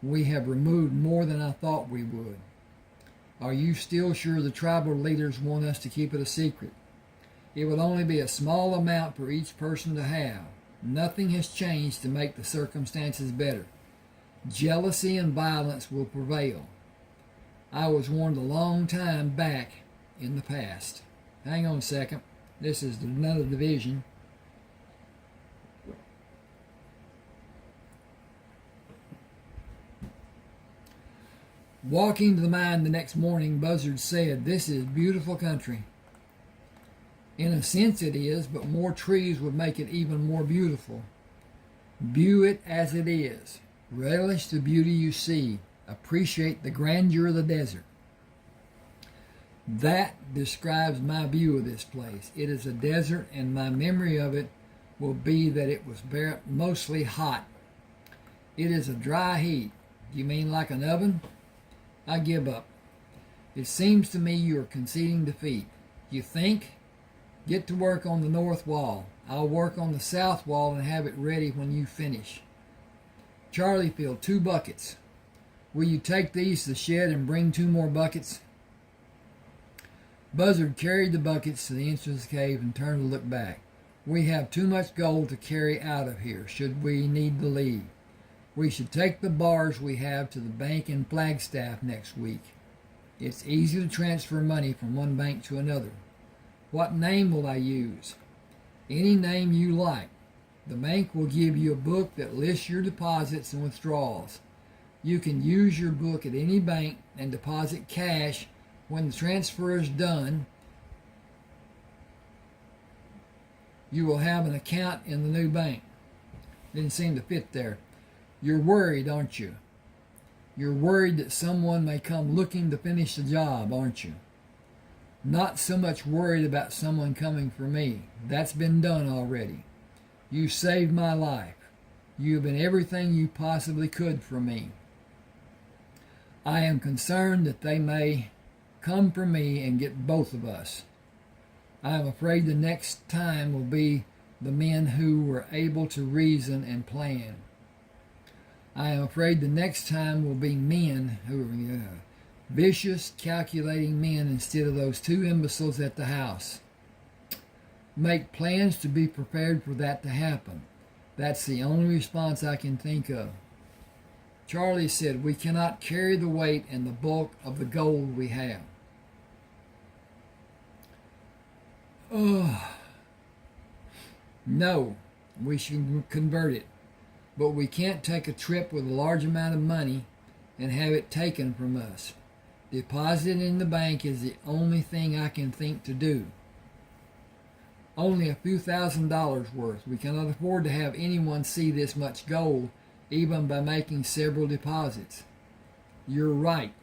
We have removed more than I thought we would. Are you still sure the tribal leaders want us to keep it a secret? It would only be a small amount for each person to have. Nothing has changed to make the circumstances better. Jealousy and violence will prevail. I was warned a long time back in the past. Hang on a second. This is another division. Walking to the mine the next morning, Buzzard said, "This is beautiful country." In a sense it is, but more trees would make it even more beautiful. View it as it is. Relish the beauty you see. Appreciate the grandeur of the desert. That describes my view of this place. It is a desert, and my memory of it will be that it was mostly hot. It is a dry heat. Do you mean like an oven? I give up. It seems to me you are conceding defeat. You think? Get to work on the north wall. I'll work on the south wall and have it ready when you finish. Charlie filled 2 buckets. Will you take these to the shed and bring 2 more buckets? Buzzard carried the buckets to the entrance of the cave and turned to look back. We have too much gold to carry out of here, should we need to leave. We should take the bars we have to the bank in Flagstaff next week. It's easy to transfer money from one bank to another. What name will I use? Any name you like. The bank will give you a book that lists your deposits and withdrawals. You can use your book at any bank and deposit cash when the transfer is done. You will have an account in the new bank. Didn't seem to fit there. You're worried, aren't you? You're worried that someone may come looking to finish the job, aren't you? Not so much worried about someone coming for me. That's been done already. You saved my life. You have been everything you possibly could for me. I am concerned that they may come for me and get both of us. I am afraid the next time will be the men who were able to reason and plan. I am afraid the next time will be men who are vicious, calculating men instead of those 2 imbeciles at the house. Make plans to be prepared for that to happen. That's the only response I can think of. Charlie said, we cannot carry the weight and the bulk of the gold we have. No, we should convert it. But we can't take a trip with a large amount of money and have it taken from us. Deposit it in the bank is the only thing I can think to do. Only a few $1,000s worth. We cannot afford to have anyone see this much gold, even by making several deposits. You're right.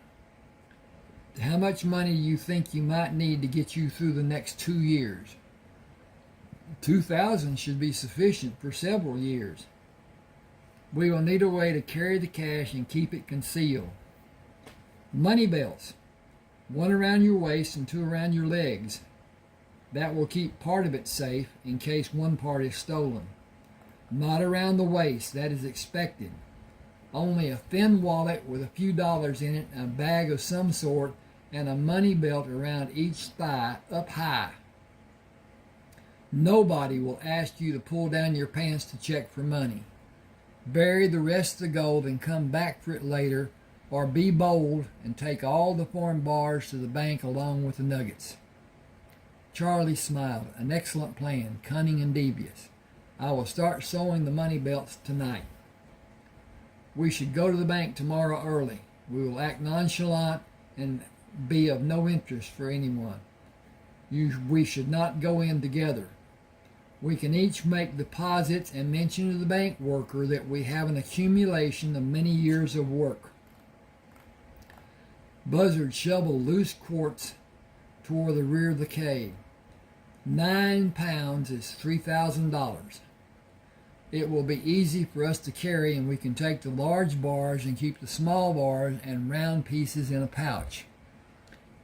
How much money do you think you might need to get you through the next 2 years? 2,000 should be sufficient for several years. We will need a way to carry the cash and keep it concealed. Money belts. 1 around your waist and 2 around your legs. That will keep part of it safe in case one part is stolen. Not around the waist, that is expected. Only a thin wallet with a few dollars in it, a bag of some sort, and a money belt around each thigh up high. Nobody will ask you to pull down your pants to check for money. Bury the rest of the gold and come back for it later, or be bold and take all the foreign bars to the bank along with the nuggets. Charlie smiled. An excellent plan, cunning and devious. I will start sewing the money belts tonight. We should go to the bank tomorrow early. We will act nonchalant and be of no interest for anyone. We should not go in together. We can each make deposits and mention to the bank worker that we have an accumulation of many years of work. Buzzard shoveled loose quartz toward the rear of the cave. 9 pounds is $3,000. It will be easy for us to carry, and we can take the large bars and keep the small bars and round pieces in a pouch.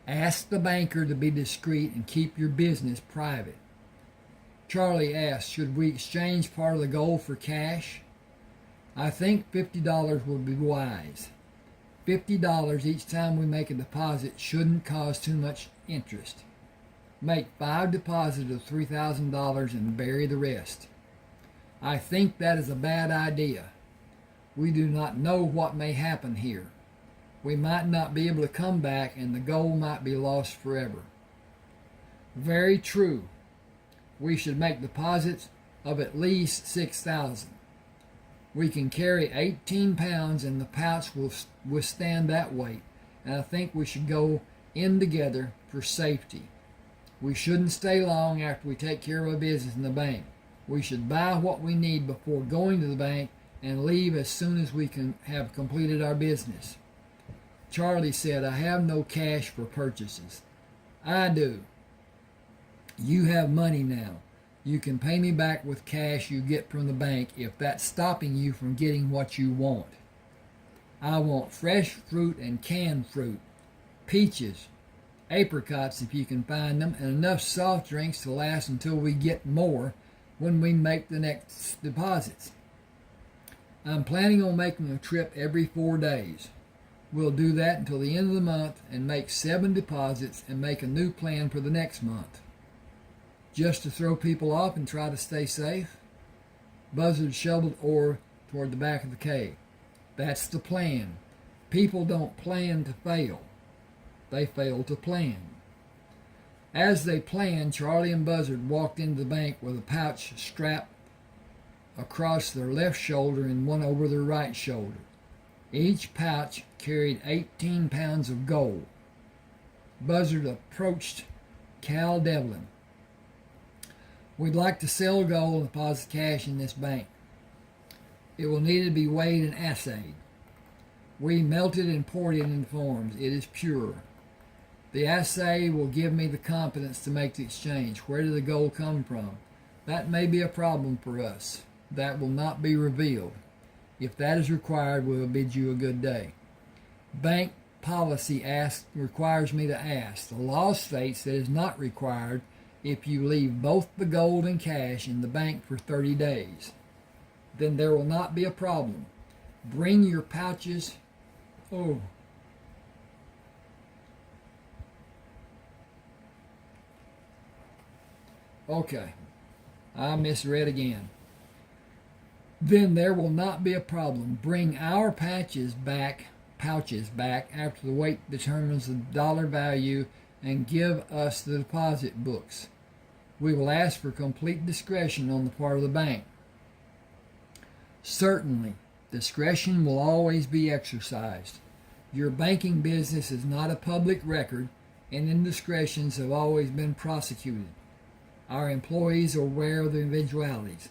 Ask the banker to be discreet and keep your business private. Charlie asked, should we exchange part of the gold for cash? I think $50 would be wise. $50 each time we make a deposit shouldn't cause too much interest. Make 5 deposits of $3,000 and bury the rest. I think that is a bad idea. We do not know what may happen here. We might not be able to come back, and the gold might be lost forever. Very true. We should make deposits of at least 6,000. We can carry 18 pounds, and the pouch will withstand that weight, and I think we should go in together for safety. We shouldn't stay long after we take care of our business in the bank. We should buy what we need before going to the bank and leave as soon as we can have completed our business. Charlie said, I have no cash for purchases. I do. You have money now. You can pay me back with cash you get from the bank if that's stopping you from getting what you want. I want fresh fruit and canned fruit, peaches, apricots if you can find them, and enough soft drinks to last until we get more when we make the next deposits. I'm planning on making a trip every 4 days. We'll do that until the end of the month and make 7 deposits and make a new plan for the next month. Just to throw people off and try to stay safe? Buzzard shoveled ore toward the back of the cave. That's the plan. People don't plan to fail. They fail to plan. As they planned, Charlie and Buzzard walked into the bank with a pouch strapped across their left shoulder and one over their right shoulder. Each pouch carried 18 pounds of gold. Buzzard approached Cal Devlin. We'd like to sell gold and deposit cash in this bank. It will need to be weighed and assayed. We melted and poured it into forms. It is pure. The assay will give me the confidence to make the exchange. Where did the gold come from? That may be a problem for us. That will not be revealed. If that is required, we will bid you a good day. Bank policy requires me to ask. The law states that it is not required if you leave both the gold and cash in the bank for 30 days. Then there will not be a problem. Bring your pouches. Okay, I misread again. Then there will not be a problem. Bring our pouches back after the weight determines the dollar value and give us the deposit books. We will ask for complete discretion on the part of the bank. Certainly, discretion will always be exercised. Your banking business is not a public record, and indiscretions have always been prosecuted. Our employees are aware of the eventualities.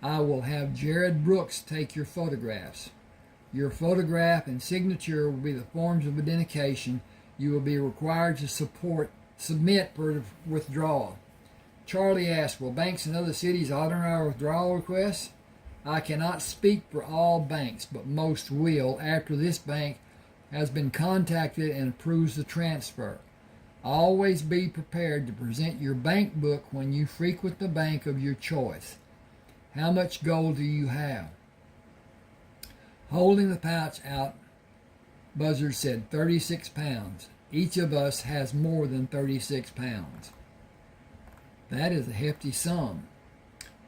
I will have Jared Brooks take your photographs. Your photograph and signature will be the forms of identification you will be required to submit for withdrawal. Charlie asked, will banks in other cities honor our withdrawal requests? I cannot speak for all banks, but most will after this bank has been contacted and approves the transfer. Always be prepared to present your bank book when you frequent the bank of your choice. How much gold do you have? Holding the pouch out, Buzzard said, 36 pounds. Each of us has more than 36 pounds. That is a hefty sum.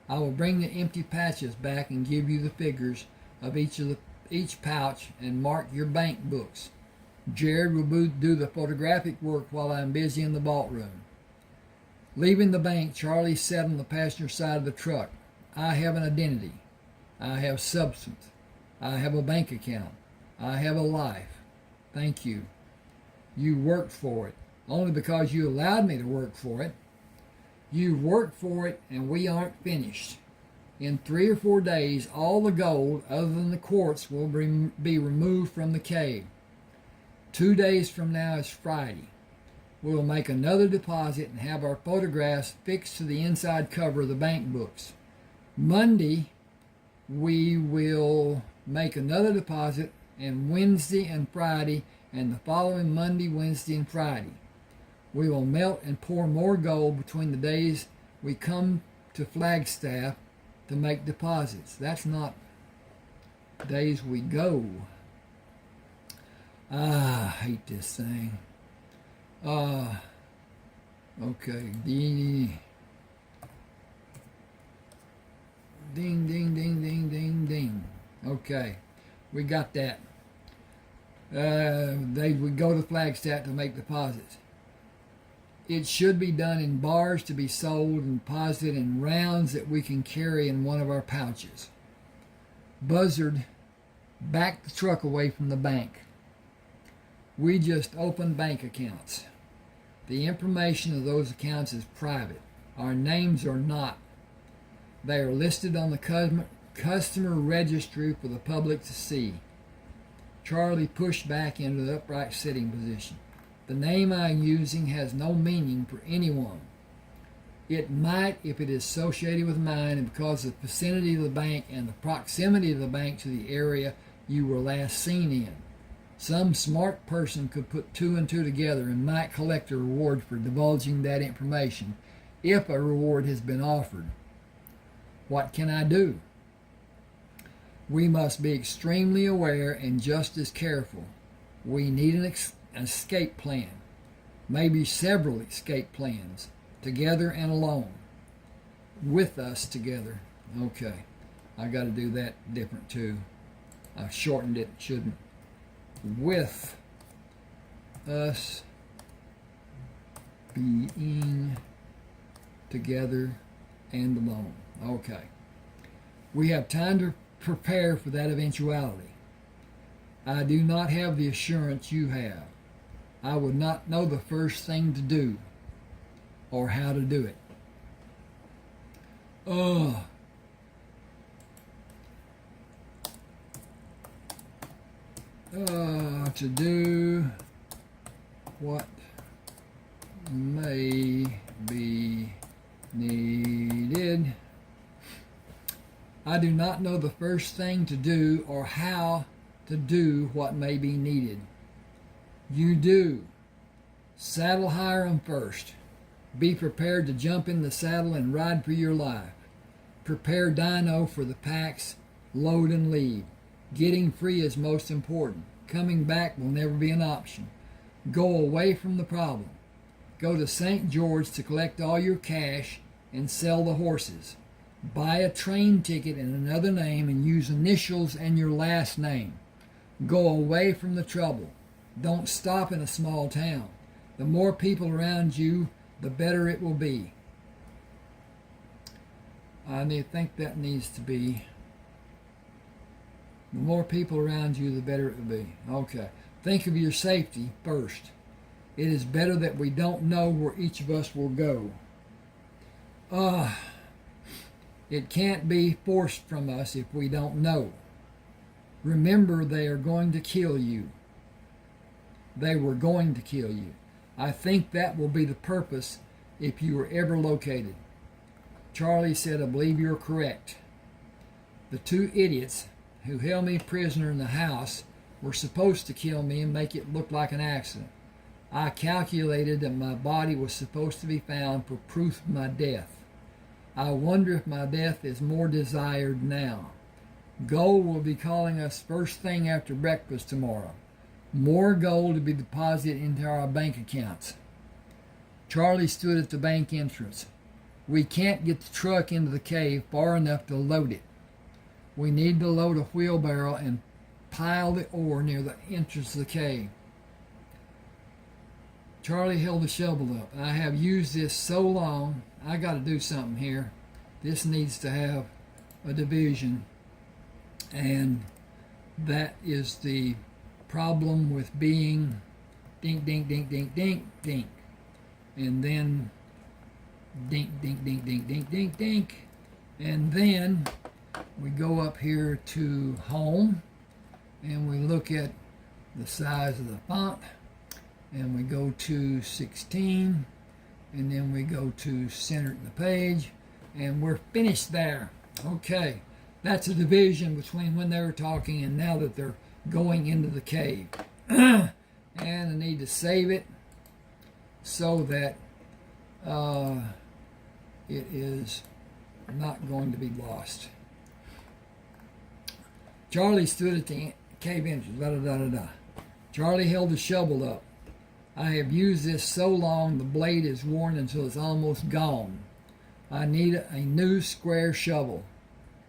I will bring the empty pouches back and give you the figures of each each pouch and mark your bank books. Jared will do the photographic work while I'm busy in the vault room. Leaving the bank, Charlie sat on the passenger side of the truck. I have an identity. I have substance. I have a bank account. I have a life. Thank you. You worked for it, only because you allowed me to work for it. You worked for it, and we aren't finished. In 3 or 4 days, all the gold, other than the quartz, will be removed from the cave. 2 days from now is Friday. We will make another deposit and have our photographs fixed to the inside cover of the bank books. Monday, we will make another deposit, and Wednesday and Friday, and the following Monday, Wednesday, and Friday. We will melt and pour more gold between the days we come to Flagstaff to make deposits. That's not days we go. I hate this thing. Okay. Ding, ding, ding, ding, ding, ding. Okay. We got that. They would go to Flagstaff to make deposits. It should be done in bars to be sold and deposited in rounds that we can carry in one of our pouches. Buzzard backed the truck away from the bank. We just opened bank accounts. The information of those accounts is private. Our names are not. They are listed on the customer registry for the public to see. Charlie pushed back into the upright sitting position. The name I'm using has no meaning for anyone. It might if it is associated with mine, and because of the vicinity of the bank and the proximity of the bank to the area you were last seen in. Some smart person could put 2 and 2 together and might collect a reward for divulging that information, if a reward has been offered. What can I do? We must be extremely aware and just as careful. We need an escape plan, maybe several escape plans, together and alone, with us together. Okay, I got to do that different too. I shortened it, shouldn't. With us being together and alone. Okay, we have time to prepare for that eventuality. I do not have the assurance you have. I would not know the first thing to do or how to do it. To do what may be needed. I do not know the first thing to do or how to do what may be needed. You do. Saddle Hiram first. Be prepared to jump in the saddle and ride for your life. Prepare Dino for the packs, load and leave. Getting free is most important. Coming back will never be an option. Go away from the problem. Go to St. George to collect all your cash and sell the horses. Buy a train ticket in another name and use initials and your last name. Go away from the trouble. Don't stop in a small town. The more people around you, the better it will be. I think that needs to be, the more people around you, the better it will be. Okay. Think of your safety first. It is better that we don't know where each of us will go. It can't be forced from us if we don't know. Remember, they are going to kill you. They were going to kill you. I think that will be the purpose if you are ever located. Charlie said, I believe you're correct. The 2 idiots who held me prisoner in the house were supposed to kill me and make it look like an accident. I calculated that my body was supposed to be found for proof of my death. I wonder if my death is more desired now. Gold will be calling us first thing after breakfast tomorrow. More gold to be deposited into our bank accounts. Charlie stood at the bank entrance. We can't get the truck into the cave far enough to load it. We need to load a wheelbarrow and piled the ore near the entrance of the cave. Charlie held the shovel up. I have used this so long, I got to do something here. This needs to have a division. And that is the problem with being dink, dink, dink, dink, dink, dink. And then dink, dink, dink, dink, dink, dink, dink. And then we go up here to home and we look at the size of the font. And we go to 16, and then we go to center the page, and we're finished there. Okay, that's a division between when they were talking and now that they're going into the cave. And I need to save it so that it is not going to be lost. Charlie stood at the cave entrance. Da, da, da, da, da. Charlie held the shovel up. I have used this so long the blade is worn until it's almost gone. I need a new square shovel,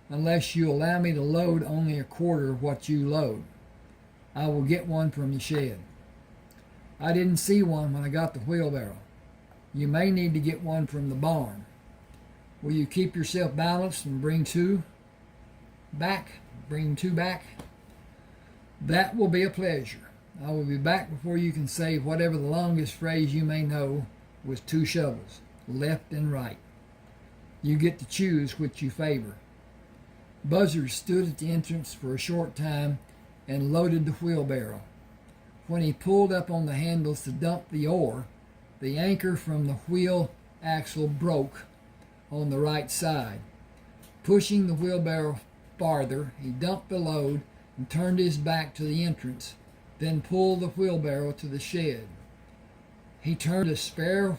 unless you allow me to load only a quarter of what you load. I will get one from the shed. I didn't see one when I got the wheelbarrow. You may need to get one from the barn. Will you keep yourself balanced and bring two back? Bring two back? That will be a pleasure. I will be back before you can say whatever the longest phrase you may know with two shovels, left and right. You get to choose which you favor. Buzzard stood at the entrance for a short time and loaded the wheelbarrow. When he pulled up on the handles to dump the ore, the anchor from the wheel axle broke on the right side. Pushing the wheelbarrow farther, he dumped the load and turned his back to the entrance, then pulled the wheelbarrow to the shed. He turned a spare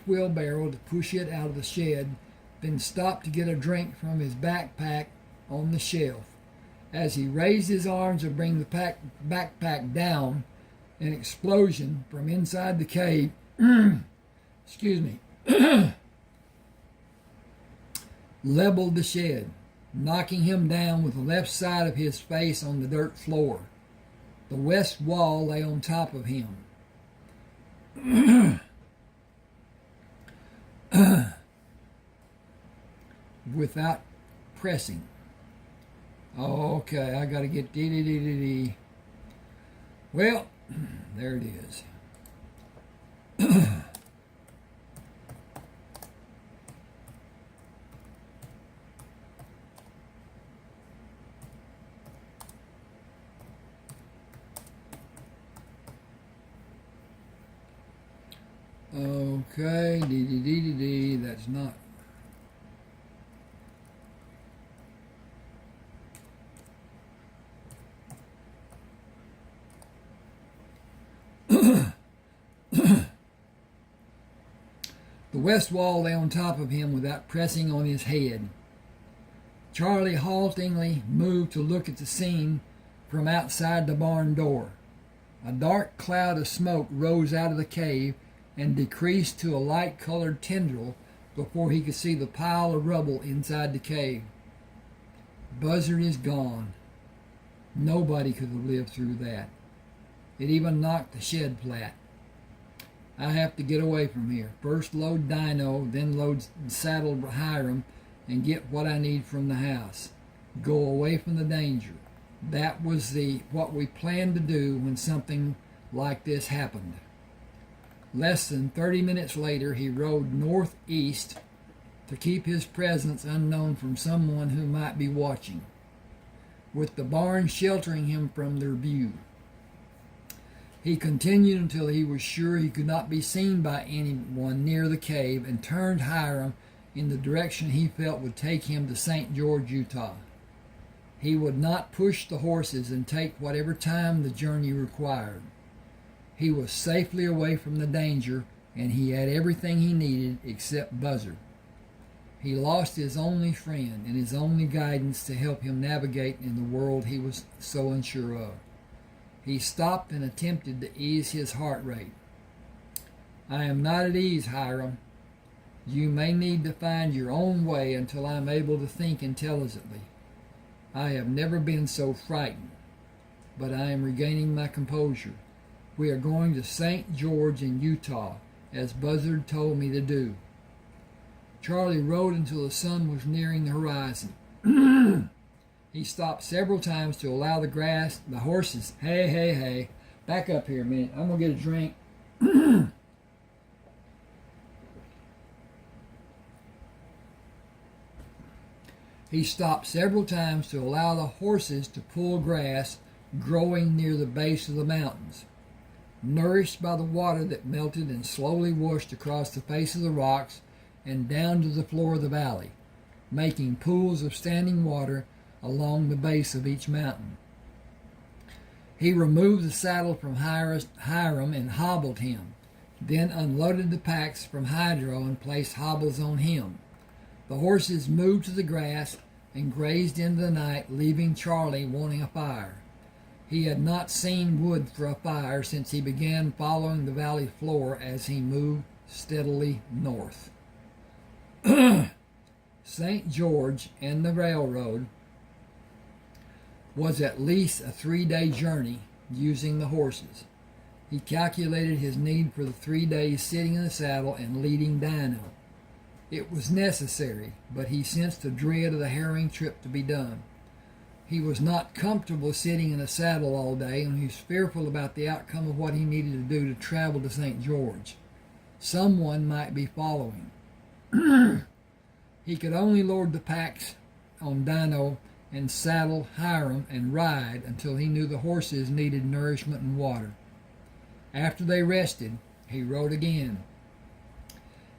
wheelbarrow to push it out of the shed, then stopped to get a drink from his backpack on the shelf. As he raised his arms to bring the backpack down, an explosion from inside the cave leveled the shed, knocking him down with the left side of his face on the dirt floor. The west wall lay on top of him. Without pressing. Okay, I got to get dee. Well, there it is. Okay, D, that's not. The west wall lay on top of him without pressing on his head. Charlie haltingly moved to look at the scene from outside the barn door. A dark cloud of smoke rose out of the cave and decreased to a light-colored tendril before he could see the pile of rubble inside the cave. Buzzard is gone. Nobody could have lived through that. It even knocked the shed flat. I have to get away from here. First load Dino, then load saddle Hiram, and get what I need from the house. Go away from the danger. That was what we planned to do when something like this happened. Less than 30 minutes later, he rode northeast to keep his presence unknown from someone who might be watching, with the barn sheltering him from their view. He continued until he was sure he could not be seen by anyone near the cave and turned Hiram in the direction he felt would take him to St. George, Utah. He would not push the horses and take whatever time the journey required. He was safely away from the danger, and he had everything he needed except Buzzard. He lost his only friend and his only guidance to help him navigate in the world he was so unsure of. He stopped and attempted to ease his heart rate. I am not at ease, Hiram. You may need to find your own way until I am able to think intelligently. I have never been so frightened. but I am regaining my composure. We are going to St. George in Utah, as Buzzard told me to do. Charlie rode until the sun was nearing the horizon. He stopped several times to allow the horses, hey, back up here a minute, I'm going to get a drink. He stopped several times to allow the horses to pull grass growing near the base of the mountains. Nourished by the water that melted and slowly washed across the face of the rocks and down to the floor of the valley, making pools of standing water along the base of each mountain. He removed the saddle from Hiram and hobbled him, then unloaded the packs from Hydro and placed hobbles on him. The horses moved to the grass and grazed into the night, leaving Charlie wanting a fire. He had not seen wood for a fire since he began following the valley floor as he moved steadily north. St. George and the railroad was at least a 3-day journey using the horses. He calculated his need for the 3 days sitting in the saddle and leading Dino. It was necessary, but he sensed the dread of the harrowing trip to be done. He was not comfortable sitting in a saddle all day, and he was fearful about the outcome of what he needed to do to travel to St. George. Someone might be following. He could only load the packs on Dino and saddle Hiram and ride until he knew the horses needed nourishment and water. After they rested, he rode again.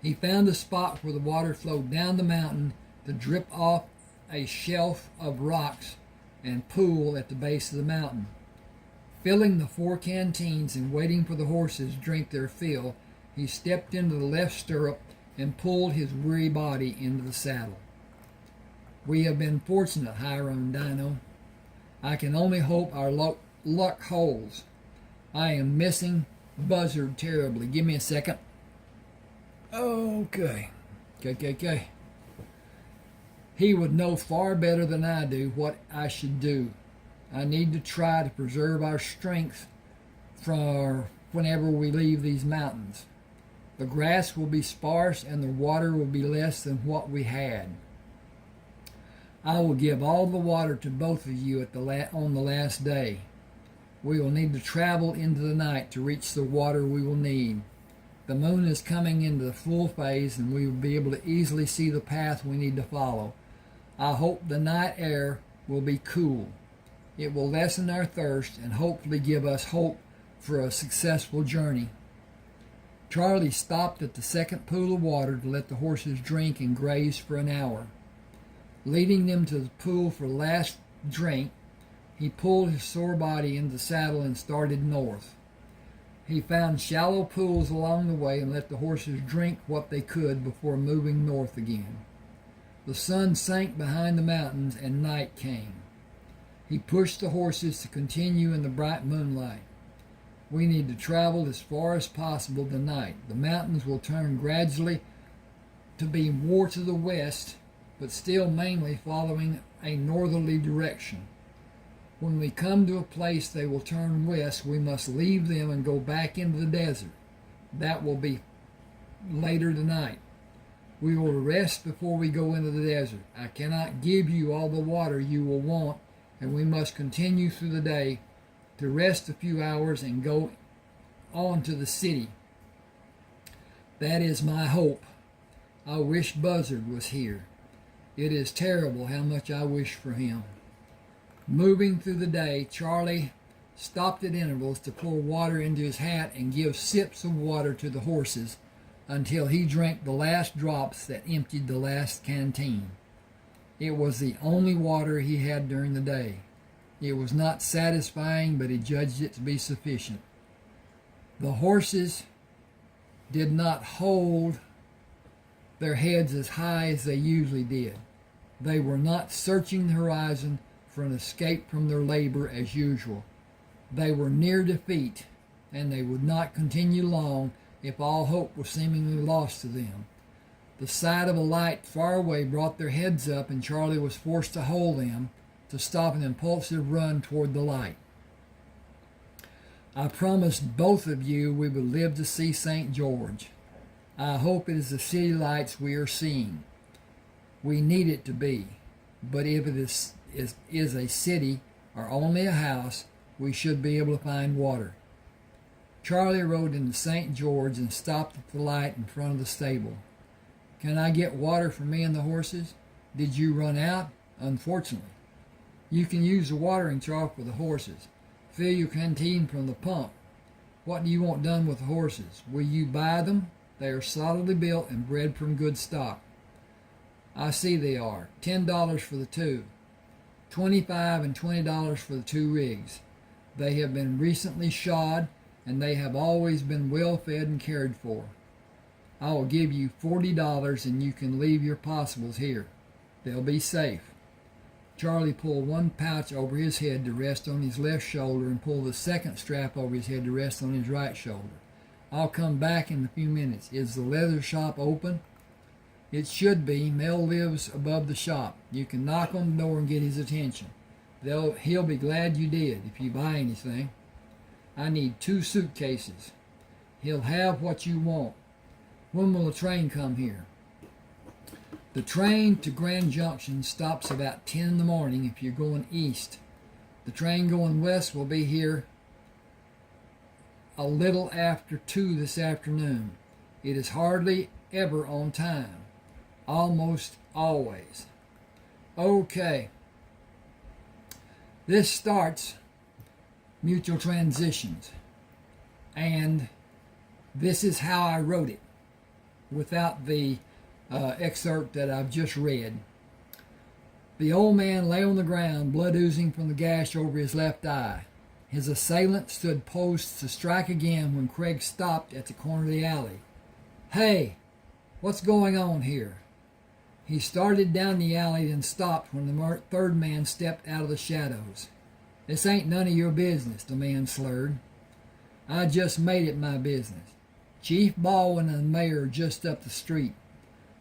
He found a spot where the water flowed down the mountain to drip off a shelf of rocks and pool at the base of the mountain. Filling the 4 canteens and waiting for the horses to drink their fill, he stepped into the left stirrup and pulled his weary body into the saddle. We have been fortunate, Hiram and Dino. I can only hope our luck holds. I am missing Buzzard terribly. Give me a second. Okay. He would know far better than I do what I should do. I need to try to preserve our strength for whenever we leave these mountains. The grass will be sparse and the water will be less than what we had. I will give all the water to both of you on the last day. We will need to travel into the night to reach the water we will need. The moon is coming into the full phase and we will be able to easily see the path we need to follow. I hope the night air will be cool. It will lessen our thirst and hopefully give us hope for a successful journey. Charlie stopped at the second pool of water to let the horses drink and graze for an hour. Leading them to the pool for the last drink, he pulled his sore body into the saddle and started north. He found shallow pools along the way and let the horses drink what they could before moving north again. The sun sank behind the mountains and night came. He pushed the horses to continue in the bright moonlight. We need to travel as far as possible tonight. The mountains will turn gradually to be more to the west, but still mainly following a northerly direction. When we come to a place they will turn west, we must leave them and go back into the desert. That will be later tonight. We will rest before we go into the desert. I cannot give you all the water you will want, and we must continue through the day to rest a few hours and go on to the city. That is my hope. I wish Buzzard was here. It is terrible how much I wish for him. Moving through the day, Charlie stopped at intervals to pour water into his hat and give sips of water to the horses until he drank the last drops that emptied the last canteen. It was the only water he had during the day. It was not satisfying, but he judged it to be sufficient. The horses did not hold their heads as high as they usually did. They were not searching the horizon for an escape from their labor as usual. They were near defeat, and they would not continue long if all hope was seemingly lost to them. The sight of a light far away brought their heads up, and Charlie was forced to hold them to stop an impulsive run toward the light. I promised both of you we would live to see St. George. I hope it is the city lights we are seeing. We need it to be, but if it is a city or only a house, we should be able to find water. Charlie rode into St. George and stopped at the light in front of the stable. Can I get water for me and the horses? Did you run out? Unfortunately. You can use the watering trough for the horses. Fill your canteen from the pump. What do you want done with the horses? Will you buy them? They are solidly built and bred from good stock. I see they are. $10 for the two. $25 and $20 for the two rigs. They have been recently shod, and they have always been well fed and cared for. I will give you $40 and you can leave your possibles here. They'll be safe. Charlie pulled one pouch over his head to rest on his left shoulder and pulled the second strap over his head to rest on his right shoulder. I'll come back in a few minutes. Is the leather shop open? It should be. Mel lives above the shop. You can knock on the door and get his attention. He'll be glad you did if you buy anything. I need 2 suitcases. He'll have what you want. When will the train come here? The train to Grand Junction stops about 10 in the morning if you're going east. The train going west will be here a little after 2 this afternoon. It is hardly ever on time. Almost always. Okay. This starts mutual transitions. And this is how I wrote it without the excerpt that I've just read. The old man lay on the ground, blood oozing from the gash over his left eye. His assailant stood posed to strike again when Craig stopped at the corner of the alley. Hey, what's going on here? He started down the alley, then stopped when the third man stepped out of the shadows. This ain't none of your business, the man slurred. I just made it my business. Chief Baldwin and the mayor are just up the street.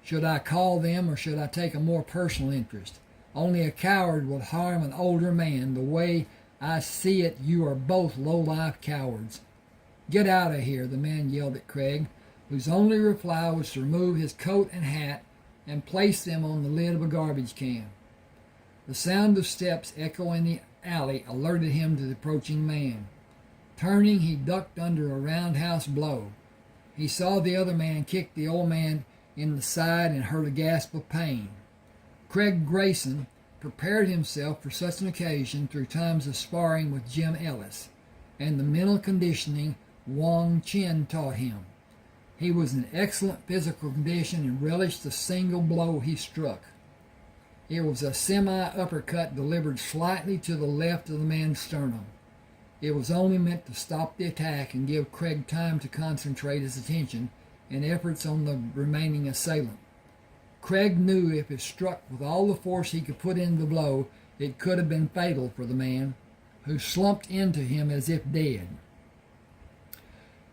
Should I call them or should I take a more personal interest? Only a coward would harm an older man. The way I see it, you are both low-life cowards. Get out of here, the man yelled at Craig, whose only reply was to remove his coat and hat and place them on the lid of a garbage can. The sound of steps echoing the alley alerted him to the approaching man. Turning, he ducked under a roundhouse blow. He saw the other man kick the old man in the side and heard a gasp of pain. Craig Greyson prepared himself for such an occasion through times of sparring with Jim Ellis, and the mental conditioning Wong Chin taught him. He was in excellent physical condition and relished the single blow he struck. It was a semi-uppercut delivered slightly to the left of the man's sternum. It was only meant to stop the attack and give Craig time to concentrate his attention and efforts on the remaining assailant. Craig knew if it struck with all the force he could put into the blow, it could have been fatal for the man, who slumped into him as if dead.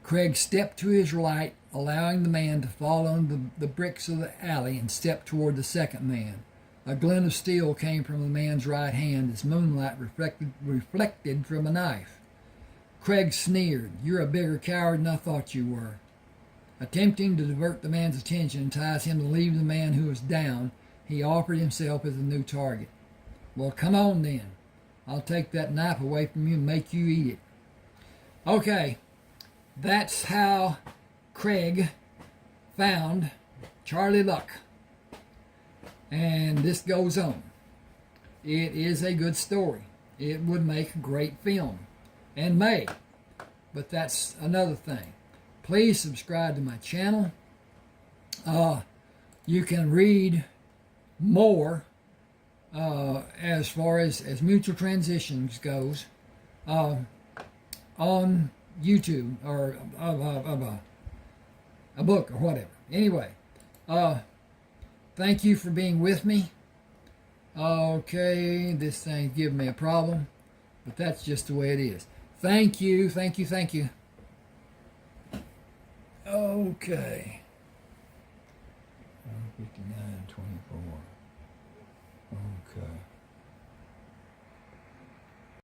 Craig stepped to his right, allowing the man to fall on the bricks of the alley and stepped toward the second man. A glint of steel came from the man's right hand as moonlight reflected from a knife. Craig sneered. You're a bigger coward than I thought you were. Attempting to divert the man's attention and entice him to leave the man who was down, he offered himself as a new target. Well, come on then. I'll take that knife away from you and make you eat it. Okay, that's how Craig found Charlie Luck. And this goes on. It is a good story. It would make a great film. And may. But that's another thing. Please subscribe to my channel. You can read more as far as mutual transitions goes on YouTube or a book or whatever. Anyway, thank you for being with me. Okay, this thing's giving me a problem, but that's just the way it is. Thank you, thank you, thank you. Okay. 59:24. Okay.